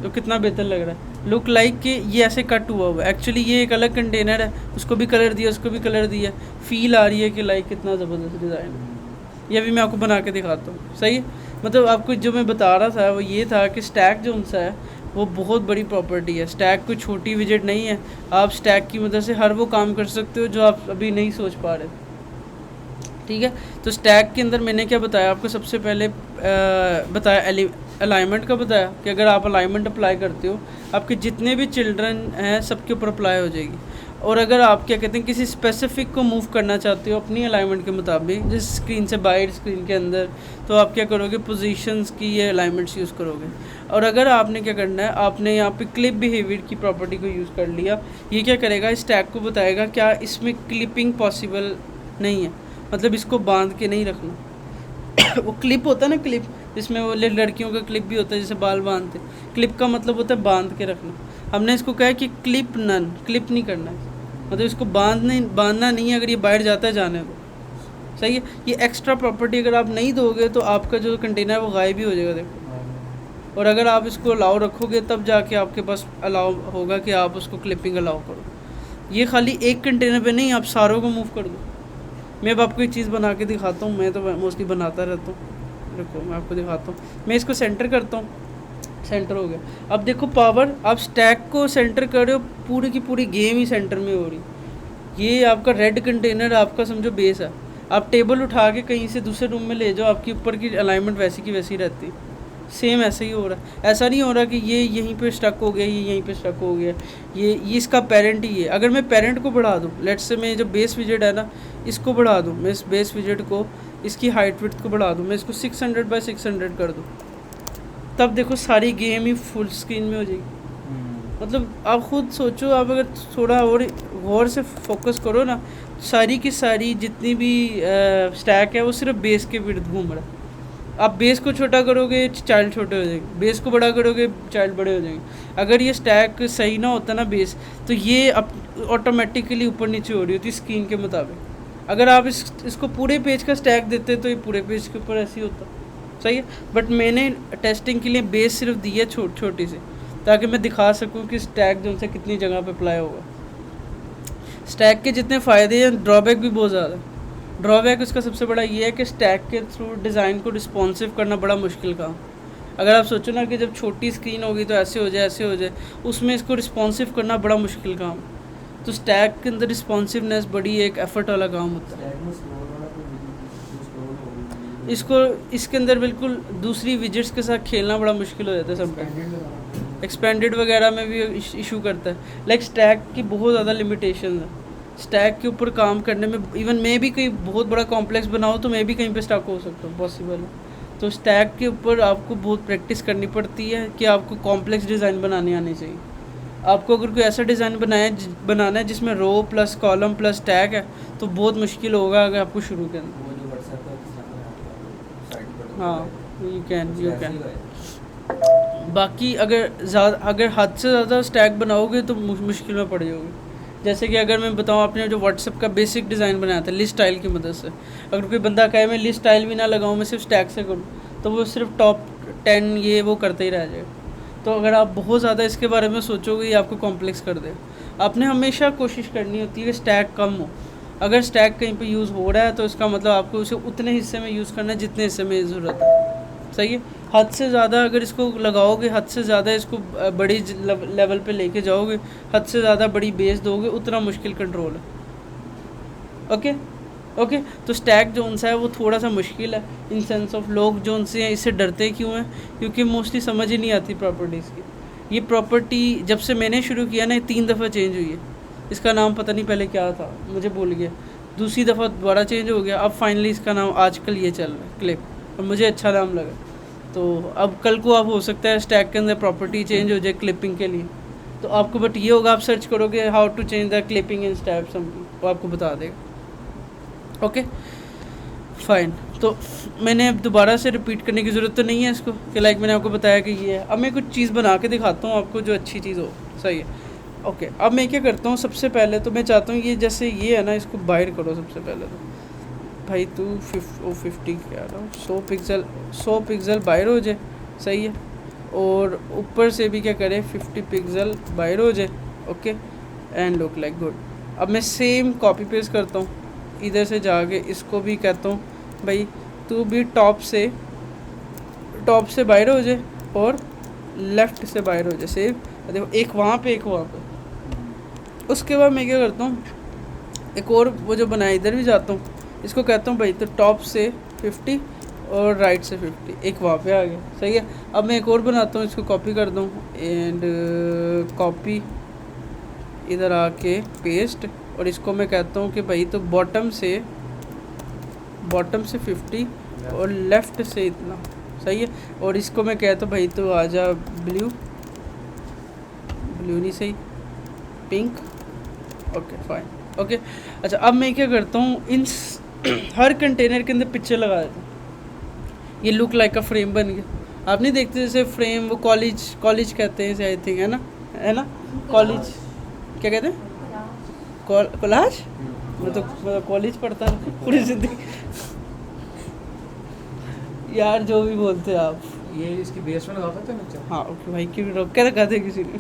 तो कितना बेहतर लग रहा है। लुक लाइक कि ये ऐसे कट हुआ हुआ है, एक्चुअली ये एक अलग कंटेनर है, उसको भी कलर दिया, उसको भी कलर दिया, फील आ रही है कि लाइक कितना ज़बरदस्त डिज़ाइन है। ये भी मैं आपको बना के दिखाता हूँ, सही है। मतलब आपको जो मैं बता रहा था वो ये था कि स्टैक जो उनसा है वो बहुत बड़ी प्रॉपर्टी है। स्टैक कोई छोटी विजेट नहीं है, आप स्टैक की मदद से हर वो काम कर सकते हो जो आप अभी नहीं सोच पा रहे, ठीक है। तो स्टैक के अंदर मैंने क्या बताया आपको, सबसे पहले बताया अलाइनमेंट का बताया कि अगर आप अलाइनमेंट अप्लाई करते हो, आपके जितने भी चिल्ड्रन हैं सबके ऊपर अप्लाई हो जाएगी। और अगर आप क्या कहते हैं किसी स्पेसिफिक को मूव करना चाहते हो अपनी अलाइनमेंट के मुताबिक, जिस स्क्रीन से बाहर स्क्रीन के अंदर, तो आप क्या करोगे, पोजीशंस की ये अलाइनमेंट्स यूज़ करोगे। और अगर आपने क्या करना है, आपने यहाँ पे क्लिप बिहेवियर की प्रॉपर्टी को यूज़ कर लिया, ये क्या करेगा, स्टैक को बताएगा क्या इसमें क्लिपिंग पॉसिबल नहीं है, मतलब इसको बांध के नहीं रखना। वो क्लिप होता है ना, क्लिप जिसमें वो लड़कियों का क्लिप भी होता है जैसे बाल बांधते, क्लिप का मतलब होता है बांध के रखना। हमने इसको कहा है कि क्लिप नन, क्लिप नहीं करना है, मतलब इसको बांधना नहीं है, अगर ये बाहर जाता है जाने दो, सही है। ये एक्स्ट्रा प्रॉपर्टी अगर आप नहीं दोगे तो आपका जो कंटेनर है वो गायब ही हो जाएगा, देखो। और अगर आप इसको अलाउ रखोगे तब जाके आपके पास अलाउ होगा कि आप उसको क्लिपिंग अलाउ करो। ये खाली एक कंटेनर पे नहीं, आप सारों को मूव कर दो। मैं अब आपको एक चीज़ बना के दिखाता हूँ, मैं तो मोस्टली बनाता रहता हूँ, देखो मैं आपको दिखाता हूँ। मैं इसको सेंटर करता हूँ, सेंटर हो गया। अब देखो पावर, आप स्टैक को सेंटर कर रहे हो, पूरी की पूरी गेम ही सेंटर में हो रही। ये आपका रेड कंटेनर आपका समझो बेस है, आप टेबल उठा के कहीं से दूसरे रूम में ले जाओ, आपकी ऊपर की अलाइनमेंट वैसी की वैसी रहती, सेम ऐसे ही हो रहा है। ऐसा नहीं हो रहा कि ये यहीं पे स्टक हो गया, ये यहीं पे स्टक हो गया, ये इसका पेरेंट ही है। अगर मैं पेरेंट को बढ़ा दूँ, लेट्स से मैं जो बेस विजेट है ना इसको बढ़ा दूँ, मैं इस बेस विजेट को इसकी हाइट विड्थ को बढ़ा दूँ, मैं इसको 600 बाय 600 कर दूँ, तब देखो सारी गेम ही फुल स्क्रीन में हो जाएगी। मतलब आप खुद सोचो, आप अगर थोड़ा और गौर से फोकस करो ना, सारी की सारी जितनी भी स्टैक है वो सिर्फ बेस के विड्थ घूम रहा है। आप बेस को छोटा करोगे चाइल्ड छोटे हो जाएंगे, बेस को बड़ा करोगे चाइल्ड बड़े हो जाएंगे। अगर ये स्टैक सही ना होता ना बेस, तो ये ऑटोमेटिकली ऊपर नीचे हो रही होती स्क्रीन के मुताबिक। अगर आप इसको पूरे पेज का स्टैक देते तो ये पूरे पेज के ऊपर ऐसे ही होता, सही है। बट मैंने टेस्टिंग के लिए बेस सिर्फ दी है छोटी सी, ताकि मैं दिखा सकूँ कि स्टैक जो से कितनी जगह पे अप्लाई होगा। स्टैक के जितने फ़ायदे हैं, ड्रॉबैक भी बहुत ज़्यादा है। ड्रॉबैक उसका सबसे बड़ा ये है कि स्टैक के थ्रू डिज़ाइन को रिस्पॉन्सिव करना बड़ा मुश्किल काम। अगर आप सोचो ना कि जब छोटी स्क्रीन होगी तो ऐसे हो जाए, उसमें इसको रिस्पॉन्सिव करना बड़ा मुश्किल काम। तो स्टैक के अंदर रिस्पॉन्सिवनेस बड़ी एक एफर्ट वाला काम होता है। इसको इसके अंदर बिल्कुल दूसरी विजेट्स के साथ खेलना बड़ा मुश्किल हो जाता है समटाइम। एक्सपेंडेड वगैरह में भी इशू करता है। लाइक स्टैक की बहुत ज़्यादा लिमिटेशन है। स्टैक के ऊपर काम करने में इवन मैं भी कोई बहुत बड़ा कॉम्प्लेक्स बनाऊँ तो मैं भी कहीं पे स्टक हो सकता हूँ, पॉसिबल है। तो स्टैक के ऊपर आपको बहुत प्रैक्टिस करनी पड़ती है कि आपको कॉम्प्लेक्स डिज़ाइन बनाने आने चाहिए। आपको अगर कोई ऐसा डिज़ाइन बनाना है जिसमें रो प्लस कॉलम प्लस स्टैक है तो बहुत मुश्किल होगा अगर आपको शुरू के अंदर। वो जो व्हाट्सएप का साइट पर हाँ यू कैन बाकी अगर हद से ज़्यादा स्टैक बनाओगे तो मुश्किल में पड़ जाओगे। जैसे कि अगर मैं बताऊँ, आपने जो व्हाट्सएप का बेसिक डिज़ाइन बनाया था लिस्ट स्टाइल की मदद से, अगर कोई बंदा कहे मैं लिस्ट स्टाइल भी ना लगाऊँ, मैं सिर्फ स्टैक से करूँ, तो वो सिर्फ टॉप 10 ये वो करते ही रह जाएगा। तो अगर आप बहुत ज़्यादा इसके बारे में सोचोगे ये आपको कॉम्प्लेक्स कर देगा। आपने हमेशा कोशिश करनी होती है कि स्टैक कम हो। अगर स्टैक कहीं पे यूज़ हो रहा है तो इसका मतलब आपको उसे उतने हिस्से में यूज़ करना है जितने हिस्से में ज़रूरत है, सही है। हद से ज़्यादा अगर इसको लगाओगे, हद से ज़्यादा इसको बड़ी लेवल पे लेके जाओगे, हद से ज़्यादा बड़ी बेस दोगे, उतना मुश्किल कंट्रोल है। ओके तो स्टैक जो उनसा है वो थोड़ा सा मुश्किल है इन सेंस ऑफ लोग जो उनसे हैं इससे डरते क्यों हैं, क्योंकि मोस्टली समझ ही नहीं आती प्रॉपर्टीज़ की। ये प्रॉपर्टी जब से मैंने शुरू किया ना 3 दफ़ा चेंज हुई है। इसका नाम पता नहीं पहले क्या था, मुझे भूल गया, दूसरी दफ़ा दोबारा चेंज हो गया, अब फाइनली इसका नाम आजकल ये चल रहा है क्लिप, और मुझे अच्छा नाम लगा। तो अब कल को आप हो सकता है स्टैक के अंदर प्रॉपर्टी चेंज हो जाए क्लिपिंग के लिए, तो आपको बट ये होगा, आप सर्च करोगे how to change the clipping in step something, वो आपको बता देगा। ओके फाइन, तो मैंने अब दोबारा से रिपीट करने की ज़रूरत तो नहीं है इसको कि लाइक मैंने आपको बताया कि ये है। अब मैं कुछ चीज़ बना के दिखाता हूँ आपको जो अच्छी चीज़ हो, सही है। ओके अब मैं क्या करता हूँ, सबसे पहले तो मैं चाहता हूँ ये जैसे ये है ना, इसको बाहर करो सबसे पहले तो भाई तू 50 क्या रहा 100 पिक्सल बाहर हो जाए, सही है। और ऊपर से भी क्या करे 50 पिक्सल बाहर हो जाए, okay and look like good. अब मैं सेम कॉपी पेस्ट करता हूँ, इधर से जाके इसको भी कहता हूँ भाई तू भी टॉप से बाहर हो जाए और लेफ़्ट से बाहर हो जाए, सेव। देखो एक वहाँ पे एक वहाँ पे। उसके बाद मैं क्या करता हूँ, एक और वो जो बनाया इधर भी जाता हूँ, इसको कहता हूँ भाई तो टॉप से 50 और राइट से 50, एक वहाँ पे आ गया, सही है। अब मैं एक और बनाता हूँ, इसको कॉपी कर दूँ एंड कॉपी इधर आके पेस्ट, और इसको मैं कहता हूँ कि भाई तो बॉटम से 50 और लेफ़्ट से इतना, सही है। और इसको मैं कहता हूँ भाई तो आजा ब्लू नहीं सही, पिंक, ओके फाइन, ओके। अच्छा अब मैं क्या करता हूँ, इन हर कंटेनर के अंदर पिक्चर लगा देता हूँ, ये लुक लाइक का फ्रेम बन गया। आप नहीं देखते जैसे फ्रेम, वो कॉलेज कहते हैं आई थिंक, है ना कॉलेज क्या कहते हैं, कोलाज। मैं तो कॉलेज पढ़ता था पूरी ज़िंदगी यार, जो भी बोलते हैं आप। ये इसकी बेस में लगा सकते हैं पिक्चर। हाँ ओके भाई, क्यों रोक के रखा था किसी ने।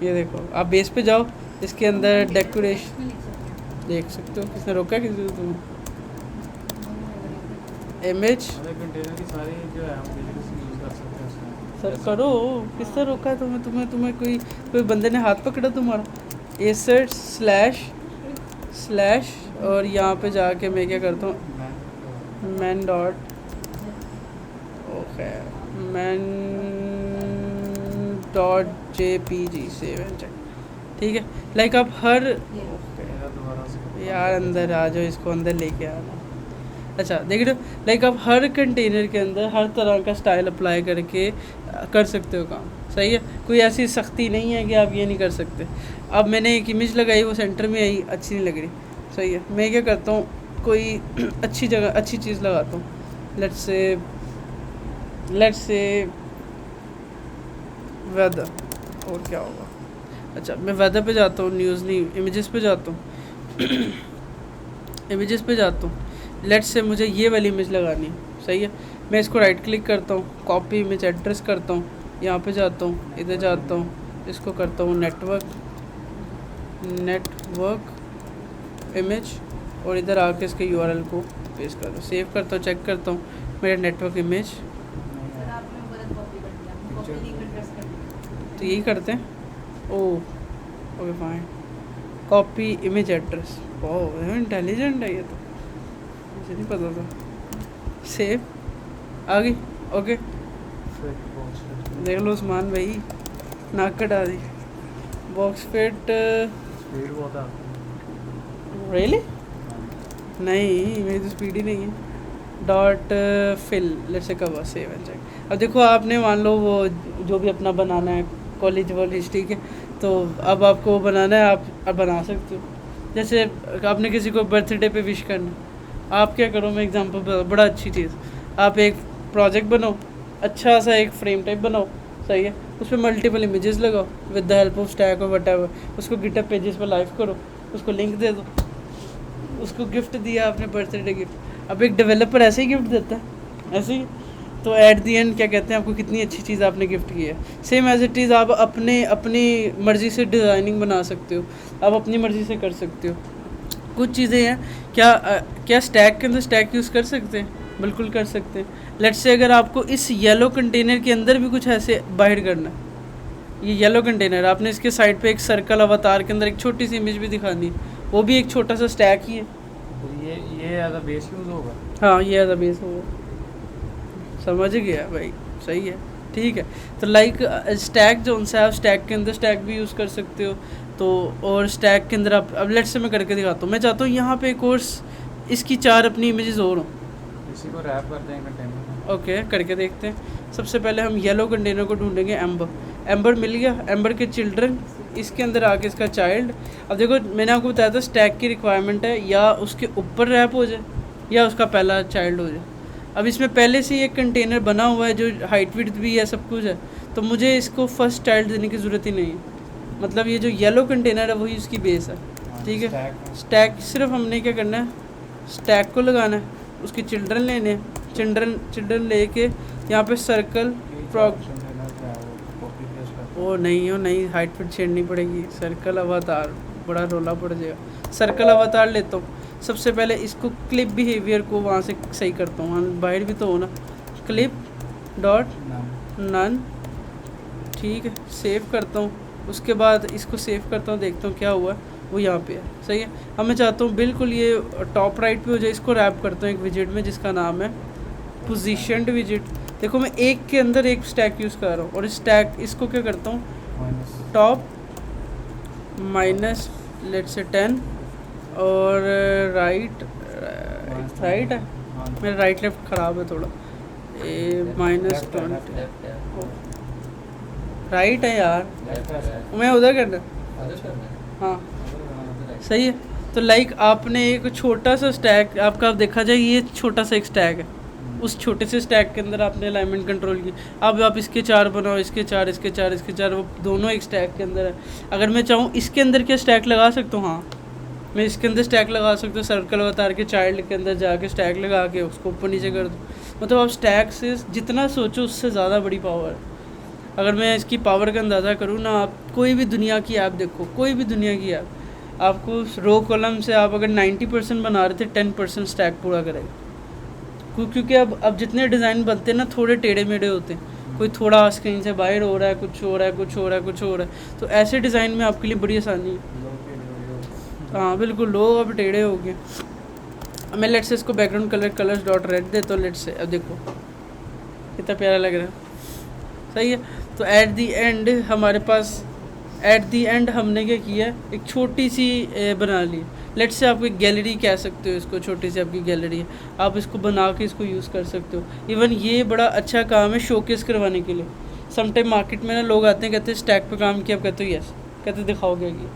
ये देखो आप बेस पे जाओ, इसके अंदर डेकोरेशन देख सकते हो, किसने रोका किसी को, तुम इमेज कंटेनर की सारी जो है हम यूज़ कर सकते हैं उसमें। सर करो, किसने रोका है तुम्हें कोई बंदे ने हाथ पकड़ा तुम्हारा। एसर्ट स्लैश और यहाँ पे जाके मैं क्या करता हूँ, man dot okay man dot JPG save and check, ठीक है। लाइक आप हर यार अंदर आ जाओ, इसको अंदर लेके आना। अच्छा देख रहे हो, लाइक आप हर कंटेनर के अंदर हर तरह का स्टाइल अप्लाई करके कर सकते हो काम, सही है। कोई ऐसी सख्ती नहीं है कि आप ये नहीं कर सकते। अब मैंने एक इमेज लगाई, वो सेंटर में आई, अच्छी नहीं लग रही, सही है। मैं क्या करता हूँ, कोई अच्छी जगह अच्छी चीज़ लगाता हूँ, लेट्स से वेदर, और क्या होगा। अच्छा मैं वेदर पे जाता हूँ, न्यूज़ नहीं, इमेजेस पे जाता हूँ, लेट्स से मुझे ये वाली इमेज लगानी है, सही है। मैं इसको राइट क्लिक करता हूँ, कॉपी इमेज एड्रेस करता हूँ, यहाँ पे जाता हूँ, इधर जाता हूँ, इसको करता हूँ नेटवर्क इमेज, और इधर आके इसके URL को पेस्ट करता हूँ, सेव करता हूँ, चेक करता हूँ मेरा नेटवर्क इमेज। तो यही करते हैं, okay fine, copy image address, oh intelligent है ये तो, मुझे नहीं पता था। सेव आ गई, ओके देख लो उस्मान भाई, नाक कटा दी। बॉक्स फिट स्पीड बहुत है। रियली? नहीं, मेरी तो स्पीड ही नहीं है। डॉट फिल लेट्स से कवर सेव एंड चेक। अब देखो आपने मान लो वो जो भी अपना बनाना है कॉलेज वॉलेज, ठीक है, तो अब आपको वो बनाना है, आप अब बना सकते हो। जैसे आपने किसी को बर्थडे पे विश करना है, आप क्या करो, मैं एग्जांपल बता, बड़ा अच्छी चीज़, आप एक प्रोजेक्ट बनाओ, अच्छा सा एक फ्रेम टाइप बनाओ, सही है, उसमें मल्टीपल इमेजेस लगाओ with the help of stack और व्हाटएवर, उसको गिटहब पेजेस पर लाइव करो, उसको लिंक दे दो, उसको गिफ्ट दिया आपने बर्थडे गिफ्ट। अब एक डेवलपर ऐसे ही गिफ्ट देता है, ऐसे ही, तो एट दी एंड क्या कहते हैं, आपको कितनी अच्छी चीज़ आपने गिफ्ट की है। सेम एज इट इज़ आप अपनी मर्ज़ी से डिज़ाइनिंग बना सकते हो, आप अपनी मर्ज़ी से कर सकते हो। कुछ चीज़ें हैं, क्या स्टैक के अंदर स्टैक यूज़ कर सकते हैं? बिल्कुल कर सकते हैं। लेट्स से अगर आपको इस येलो कंटेनर के अंदर भी कुछ ऐसे बाहर करना है, ये येलो कंटेनर, आपने इसके साइड पे एक सर्कल अवतार के अंदर एक छोटी सी इमेज भी दिखानी है, वो भी एक छोटा सा स्टैक ही है। तो ये एज अ बेस यूज़ होगा। हाँ, ये एज अ बेस होगा। समझ गया भाई, सही है, ठीक है। तो लाइक स्टैक जो उनसे आप स्टैक के अंदर स्टैक भी यूज़ कर सकते हो। तो और स्टैक के अंदर आप, अब लेट्स से मैं करके दिखाता हूँ, मैं चाहता हूँ यहाँ पे एक और इसकी 4 अपनी इमेजेस और हों। इसी को रैप कर देंगे कंटेनर में। ओके, करके देखते हैं। सबसे पहले हम येलो कंटेनर को ढूंढेंगे, एम्बर मिल गया, एम्बर के चिल्ड्रन, इसके अंदर आके इसका चाइल्ड। अब देखो मैंने आपको बताया था स्टैक की रिक्वायरमेंट है या उसके ऊपर रैप हो जाए या उसका पहला चाइल्ड हो जाए। अब इसमें पहले से ही एक कंटेनर बना हुआ है जो हाइट विड्थ भी है, सब कुछ है, तो मुझे इसको फर्स्ट चाइल्ड देने की ज़रूरत ही नहीं है। मतलब ये जो येलो कंटेनर है वही उसकी बेस है, ठीक है। स्टैक सिर्फ हमने क्या करना है, स्टैक को लगाना है, उसके चिल्ड्रन लेने हैं, चिल्ड्रन लेके यहाँ पे सर्कल ओ नहीं हाइट फिट छेड़नी पड़ेगी, सर्कल अवतार बड़ा रोला पड़ जाएगा। सर्कल अवतार लेता हूँ, सबसे पहले इसको क्लिप बिहेवियर को वहाँ से सही करता हूँ, बाहर भी तो हो ना, क्लिप डॉट नन, ठीक है, सेव करता हूँ। उसके बाद इसको सेव करता हूँ, देखता हूँ क्या हुआ, वो यहाँ पे है, सही है। अब मैं चाहता हूँ बिल्कुल ये टॉप राइट पे हो जाए, इसको रैप करता हूँ एक विजिट में जिसका नाम है पोजीशनड विजिट। देखो मैं एक के अंदर एक स्टैक यूज़ कर रहा हूँ, और स्टैक इसको क्या करता हूँ, टॉप माइनस लेट से 10 और राइट है, मेरा राइट लेफ्ट ख़राब है थोड़ा, -20 राइट है यार, मैं उधर करना, हाँ सही है। तो लाइक आपने एक छोटा सा स्टैक आपका, आप देखा जाए ये छोटा सा एक स्टैक है, उस छोटे से स्टैक के अंदर आपने अलाइनमेंट कंट्रोल की। अब आप इसके 4 बनाओ, इसके 4 इसके 4 इसके 4, वो दोनों एक स्टैक के अंदर है। अगर मैं चाहूँ इसके अंदर क्या स्टैक लगा सकता हूँ, हाँ मैं इसके अंदर स्टैक लगा सकता हूँ, सर्कल अवतार के चाइल्ड के अंदर जाके स्टैक लगा के उसको ऊपर नीचे कर दूँ। मतलब आप स्टैक से जितना सोचो उससे ज़्यादा बड़ी पावर है। अगर मैं इसकी पावर का अंदाज़ा करूँ ना, आप कोई भी दुनिया की ऐप देखो, कोई भी दुनिया की ऐप, आपको रो कॉलम से आप अगर 90% बना रहे थे, 10% स्टैक पूरा करेगा। क्योंकि अब जितने डिज़ाइन बनते हैं ना, थोड़े टेढ़े मेढ़े होते हैं, कोई थोड़ा स्क्रीन से बाहर हो रहा है, कुछ हो रहा है, तो ऐसे डिज़ाइन में आपके लिए बड़ी आसानी है। हाँ बिल्कुल, लोग अब टेढ़े हो गए। मैं लेट से इसको बैकग्राउंड कलर्स डॉट रेड देता हूँ, लेट से, अब देखो कितना प्यारा लग रहा है, सही है। तो एट दी एंड हमारे पास, एट दी एंड हमने क्या किया, एक छोटी सी बना ली, लेट से आप एक गैलरी कह सकते हो इसको, छोटी सी आपकी गैलरी है, आप इसको बना के इसको यूज़ कर सकते हो। इवन ये बड़ा अच्छा काम है शोकेस करवाने के लिए। समटाइम मार्केट में ना लोग आते हैं, कहते हैं स्टैक पे काम किया, आप कहते हो यस, कहते दिखाओगे कि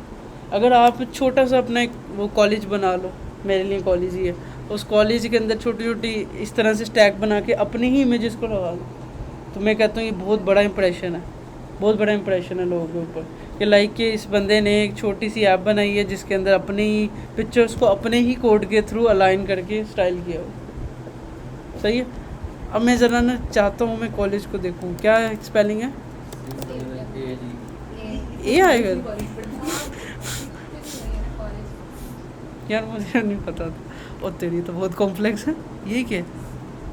अगर आप छोटा सा अपना एक वो कॉलेज बना लो, मेरे लिए कॉलेज ही है, उस कॉलेज के अंदर छोटी छोटी इस तरह से स्टैक बना के अपनी ही इमेजेस को लगा लो, तो मैं कहता हूँ ये बहुत बड़ा इंप्रेशन है, बहुत बड़ा इंप्रेशन है लोगों के ऊपर कि लाइक कि इस बंदे ने एक छोटी सी ऐप बनाई है जिसके अंदर अपने ही पिक्चर्स को अपने ही कोड के थ्रू अलाइन करके स्टाइल किया हो, सही है। अब मैं ज़रा ना चाहता हूँ मैं कॉलेज को देखूँ, क्या स्पेलिंग है, ए आएगा यार, मुझे नहीं पता था। और तेरी तो बहुत कॉम्प्लेक्स है, ये क्या है,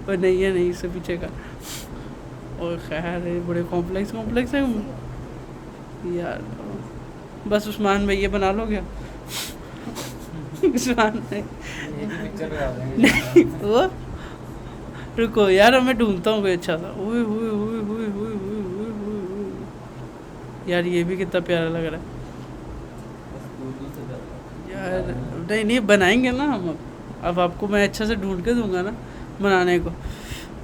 और नहीं है, नहीं इससे पीछे का, और खैर ये बड़े कॉम्प्लेक्स है यार। बस उस्मान भाई ये बना लो क्या उस्मान भाई नहीं, वो रुको यार, मैं ढूंढता हूँ कोई अच्छा सा। यार ये भी कितना प्यारा लग रहा है यार, नहीं नहीं बनाएंगे ना हम अब आपको मैं अच्छा से ढूंढ के दूंगा ना बनाने को।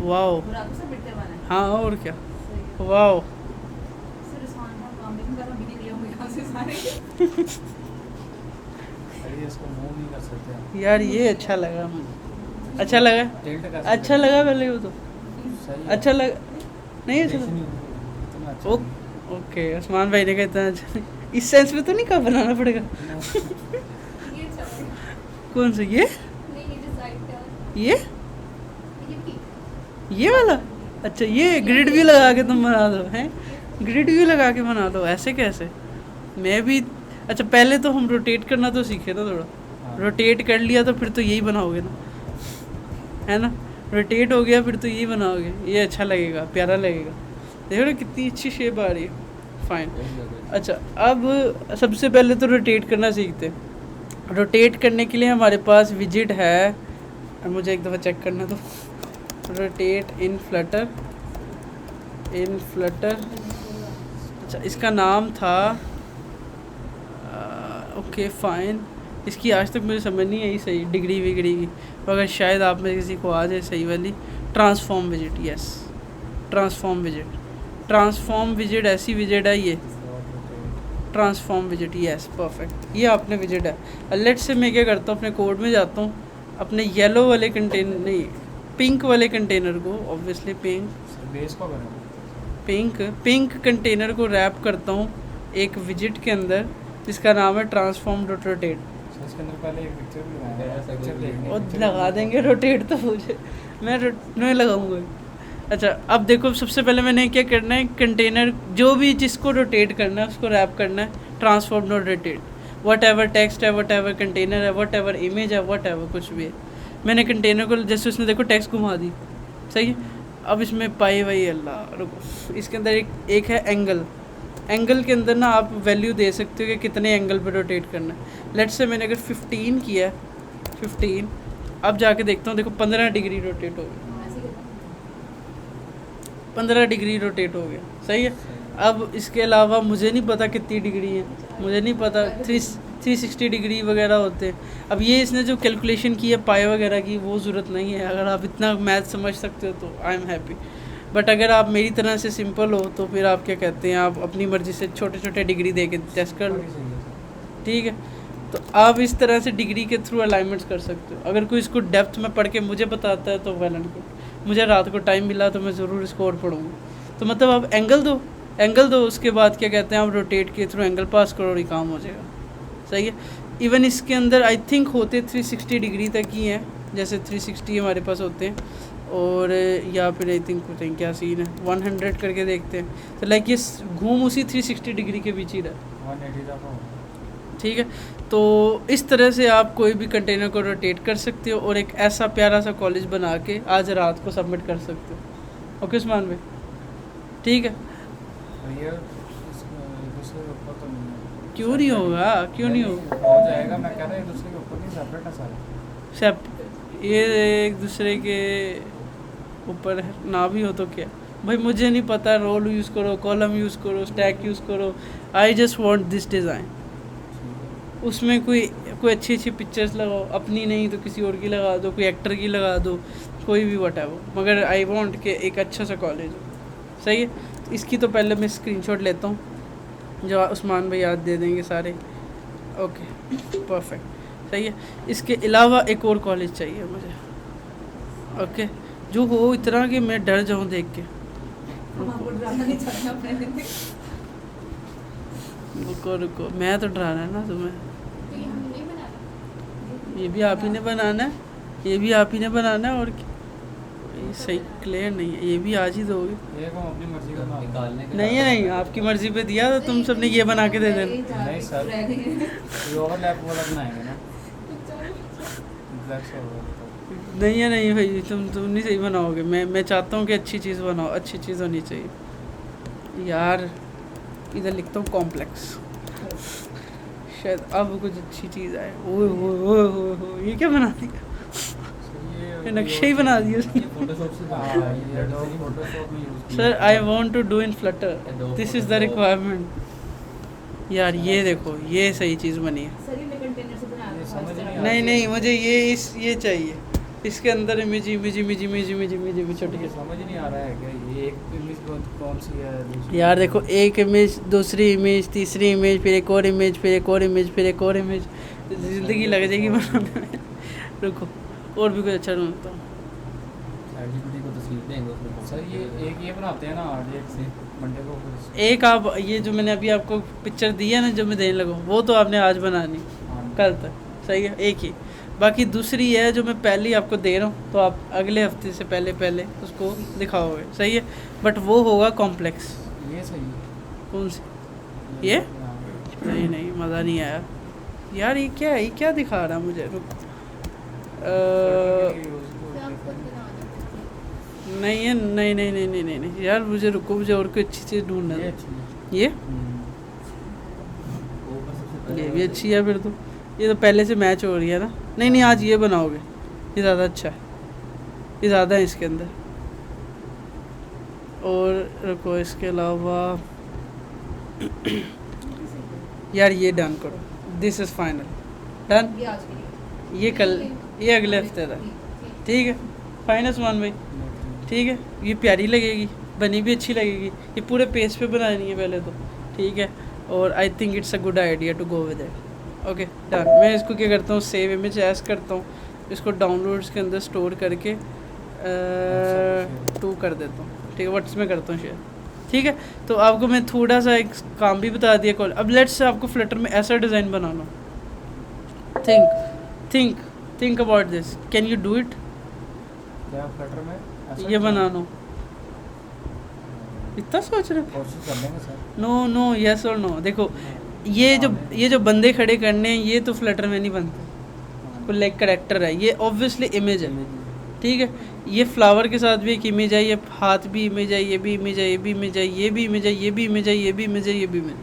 वाओ रात से बिटते बना है। हाँ और क्या सही है। वाओ सर रिस्वान का काम भी कर अभी निकले होंगे यहाँ से सारे। अरे इसको मूव नहीं कर सकते हम। यार ये अच्छा लगा मुझे, अच्छा लगा, टिल्ट कर सकते अच्छा हैं। लगा पहले वो तो सही है। अच्छा लगा नहीं अच्छा Sensation लगा? नहीं होता। इतना अच्छा ओ- ओके उस्मान भाई ने कहा इतना अच्छा नहीं। इस सेंस में तो नहीं कहा बनाना पड़ेगा। ये अच्छा है। कौन सा ये नहीं ये जो साइड का ये ठीक। ये वाला? अच्छा ये ग्रिड व्यू लगा के तुम बना दो हैं, ग्रिड व्यू लगा के बना दो ऐसे कैसे? मैं भी अच्छा पहले तो हम रोटेट करना तो सीखे ना थोड़ा, हाँ। रोटेट कर लिया तो फिर तो यही बनाओगे ना, है ना? रोटेट हो गया फिर तो यही बनाओगे, ये अच्छा लगेगा, प्यारा लगेगा। देखो ना कितनी अच्छी शेप आ रही है, फाइन। बहुत ज़्यादा। अच्छा अब सबसे पहले तो रोटेट करना सीखते हैं। रोटेट करने के लिए हमारे पास विजिट है, मुझे एक दफ़ा चेक करना तो, रोटेट इन फ्लटर, अच्छा इसका नाम था ओके फाइन। इसकी आज तक मुझे समझ नहीं आई सही डिग्री विगड़ी की, मगर शायद आप में किसी को आ जाए सही वाली। Transform visit, yes transform visit, transform visit ऐसी विजिट है ये, ट्रांसफॉर्म विजिट, यस परफेक्ट, ये आपने विजिट है। लेट से मैं क्या करता हूँ, अपने कोड में जाता हूँ, अपने येलो वाले कंटेनर नहीं पिंक वाले कंटेनर को, ऑब्वियसली बेस को करें। पिंक कंटेनर को रैप करता हूँ एक विजिट के अंदर जिसका नाम है ट्रांसफॉर्म डॉट रोटेट, इसके अंदर पहले एक पिक्चर भी लगाया है, ऐसा पिक्चर कोई देखने और पिक्चर लगा भी देंगे रोटेट तो मुझे, मैं लगाऊंगा। अच्छा अब देखो सबसे पहले मैंने क्या करना है, कंटेनर जो भी जिसको रोटेट करना है उसको रैप करना है transform dot rotate, what ever text है, वट एवर कंटेनर है, वट एवर इमेज है, वट एवर कुछ भी है। मैंने कंटेनर को जैसे उसने देखो टेक्स्ट घुमा दी, सही है। अब इसमें पाई वही अल्लाह रुको, इसके अंदर एक है एंगल, एंगल के अंदर ना आप वैल्यू दे सकते हो कि कितने एंगल पे रोटेट करना है। लेट्स से मैंने अगर 15 किया, 15, अब जाके देखता हूँ, देखो 15 डिग्री रोटेट हो गया, ऐसे करता 15 डिग्री रोटेट हो गया, सही है। अब इसके अलावा मुझे नहीं पता कितनी डिग्री है, मुझे नहीं पता 360 डिग्री वगैरह होते हैं। अब ये इसने जो कैलकुलेशन की है पाई वगैरह की, वो ज़रूरत नहीं है। अगर आप इतना मैथ समझ सकते हो तो आई एम हैप्पी, बट अगर आप मेरी तरह से सिंपल हो तो फिर आप क्या कहते हैं, आप अपनी मर्ज़ी से छोटे छोटे डिग्री दे के टेस्ट कर लो, बड़ी सही है सर। ठीक है। तो आप इस तरह से डिग्री के थ्रू अलाइनमेंट्स कर सकते हो। अगर कोई इसको डेप्थ में पढ़ के मुझे बताता है तो वेल एंड गुड, मुझे रात को टाइम मिला तो मैं ज़रूर इसको और पढ़ूँगा। तो मतलब आप एंगल दो, उसके बाद क्या कहते हैं, आप रोटेट के थ्रू एंगल पास करो और ये काम हो जाएगा, सही है। इवन इसके अंदर आई थिंक होते 360 डिग्री तक ही हैं, जैसे 360 हमारे पास होते हैं, और या फिर आई थिंक पता नहीं क्या सीन है, 100 करके देखते हैं। तो लाइक ये घूम उसी 360 डिग्री के बीच ही रहा, 180 तक हो। ठीक है। तो इस तरह से आप कोई भी कंटेनर को रोटेट कर सकते हो और एक ऐसा प्यारा सा कॉलेज बना के आज रात को सबमिट कर सकते हो। ओके उस्मान भाई, ठीक है। और ये दूसरे के ऊपर तो नहीं है। क्यों नहीं होगा, क्यों नहीं होगा? हो जाएगा, मैं कह रहा हूँ दूसरे के ऊपर नहीं, सेपरेट है सारा। सब ये एक दूसरे के ऊपर है, ना भी हो तो क्या भाई, मुझे नहीं पता, रोल यूज़ करो, कॉलम यूज़ करो, स्टैक यूज़ करो, I just want this design. उसमें कोई अच्छी अच्छी पिक्चर्स लगाओ, अपनी नहीं तो किसी और की लगा दो, कोई एक्टर की लगा दो, कोई भी वट है वो, मगर आई वांट के एक अच्छा सा कॉलेज हो, सही है। तो इसकी तो पहले मैं स्क्रीनशॉट लेता हूँ, जो उस्मान भाई याद दे देंगे सारे। ओके परफेक्ट, सही है। इसके अलावा एक और कॉलेज चाहिए मुझे, ओके, जो हो इतना कि मैं डर जाऊँ देख के। हम आपको डराना नहीं चाहते अपने दिन। रुको, मैं तो डराना है ना तुम्हें, तो ये हम नहीं बनाना, ये भी आप ही ने बनाना है, ये भी आप ही ने बनाना है, और क्या? ये सही क्लियर नहीं है, ये भी आज ही दोगे? ये को अपनी मर्जी का नाम निकालने के नहीं है, नहीं आपकी मर्जी पे दिया तो तुम सबने ये बना के दे देना। नहीं सर। रह गए हैं। ये ओवरलैप वाला बनाएंगे ना, ब्लैक से होगा नहीं है, नहीं भाई तुम नहीं सही बनाओगे। मैं चाहता हूँ कि अच्छी चीज़ बनाओ, अच्छी चीज़ होनी चाहिए यार। इधर लिखता हूँ कॉम्प्लेक्स, शायद अब कुछ अच्छी चीज़ आए। ओए ओए ये क्या बना दिया, ये नक्शे ही बना दिया उसने। ये फोटोशॉप से हाँ, ये Adobe Photoshop में यूज़ किया sir I want to do in Flutter, this is the requirement. यार ये देखो ये सही चीज़ बनी है। सर ये कंटेनर से बनाया ये था समझ फास्ट नहीं चार्जर। नहीं नहीं मुझे ये चाहिए, इसके अंदर image image image image image image image छोटी ये समझ नहीं आ रहा है क्या ये एक इमेज कौन सी है दूसरी? यार देखो एक इमेज, दूसरी इमेज, तीसरी इमेज, फिर एक और इमेज, फिर एक और इमेज, फिर एक और इमेज, ज़िंदगी लग जाएगी बनाने में। रुको और भी कुछ अच्छा ढूंढता हूँ। ChatGPT को तस्वीर देंगे उसमें सर ये बनाते हैं ना एक से मंडे को फिर एक आप ये जो मैंने अभी आपको पिक्चर दी है ना जो मैं देने लगा हूँ, वो तो आपने आज बनानी, हाँ। कल तक, सही है, एक ही। बाकी दूसरी है जो मैं पहले ही आपको दे रहा हूँ, तो आप अगले हफ्ते से पहले पहले उसको दिखाओगे, सही है, बट वो होगा कॉम्प्लेक्स। ये सही है। कौन सी? ये? हाँ। नहीं नहीं मज़ा नहीं आया यार। ये क्या दिखा रहा है मुझे? रुक सर आप खुद बना दो। नहीं है, नहीं नहीं नहीं नहीं नहीं नहीं यार, मुझे रुको, मुझे और कोई अच्छी चीज़ ढूंढना ये है। अच्छी है। ये वो बस ये भी अच्छी है फिर तो, ये तो पहले से मैच हो रही है ना। नहीं नहीं आज ये बनाओगे, ये ज़्यादा अच्छा है, ये ज़्यादा है इसके अंदर। और रुको इसके अलावा यार ये डन करो, दिस इज़ फाइनल डन। ये आज के लिए। ये कल, ये अगले हफ्ते तक, ठीक है, फाइनल वन भाई, ठीक है। ये प्यारी लगेगी, बनी भी अच्छी लगेगी, ये पूरे पेज पे बनानी है पहले तो, ठीक है। और I think it's a good idea to go with it. Okay done. मैं इसको क्या करता हूँ, सेव इमेज एज करता हूँ, इसको डाउनलोड्स के अंदर स्टोर करके टू कर देता हूँ, ठीक है, व्हाट्स में करता हूँ शेयर, ठीक है। तो आपको मैं थोड़ा सा एक काम भी बता दिया कॉल। अब लेट्स से आपको फ्लटर में ऐसा design banana, think think about this, can you do it? क्या फ्लटर में ऐसा ये बनाना, इतना सोच रहे हो? कोशिश कर लेंगे सर। नो नो यस और नो। देखो ये जो बंदे खड़े करने हैं ये तो फ्लटर में नहीं बनते, कोई लाइक करेक्टर है, ये ऑब्वियसली इमेज है, ठीक है। ये फ्लावर के साथ भी एक इमेज है, ये हाथ भी इमेज है, ये भी इमेज है, ये भी इमेज है, ये भी इमेज है, ये भी इमेज है, ये भी इमेज है, ये भी इमेज,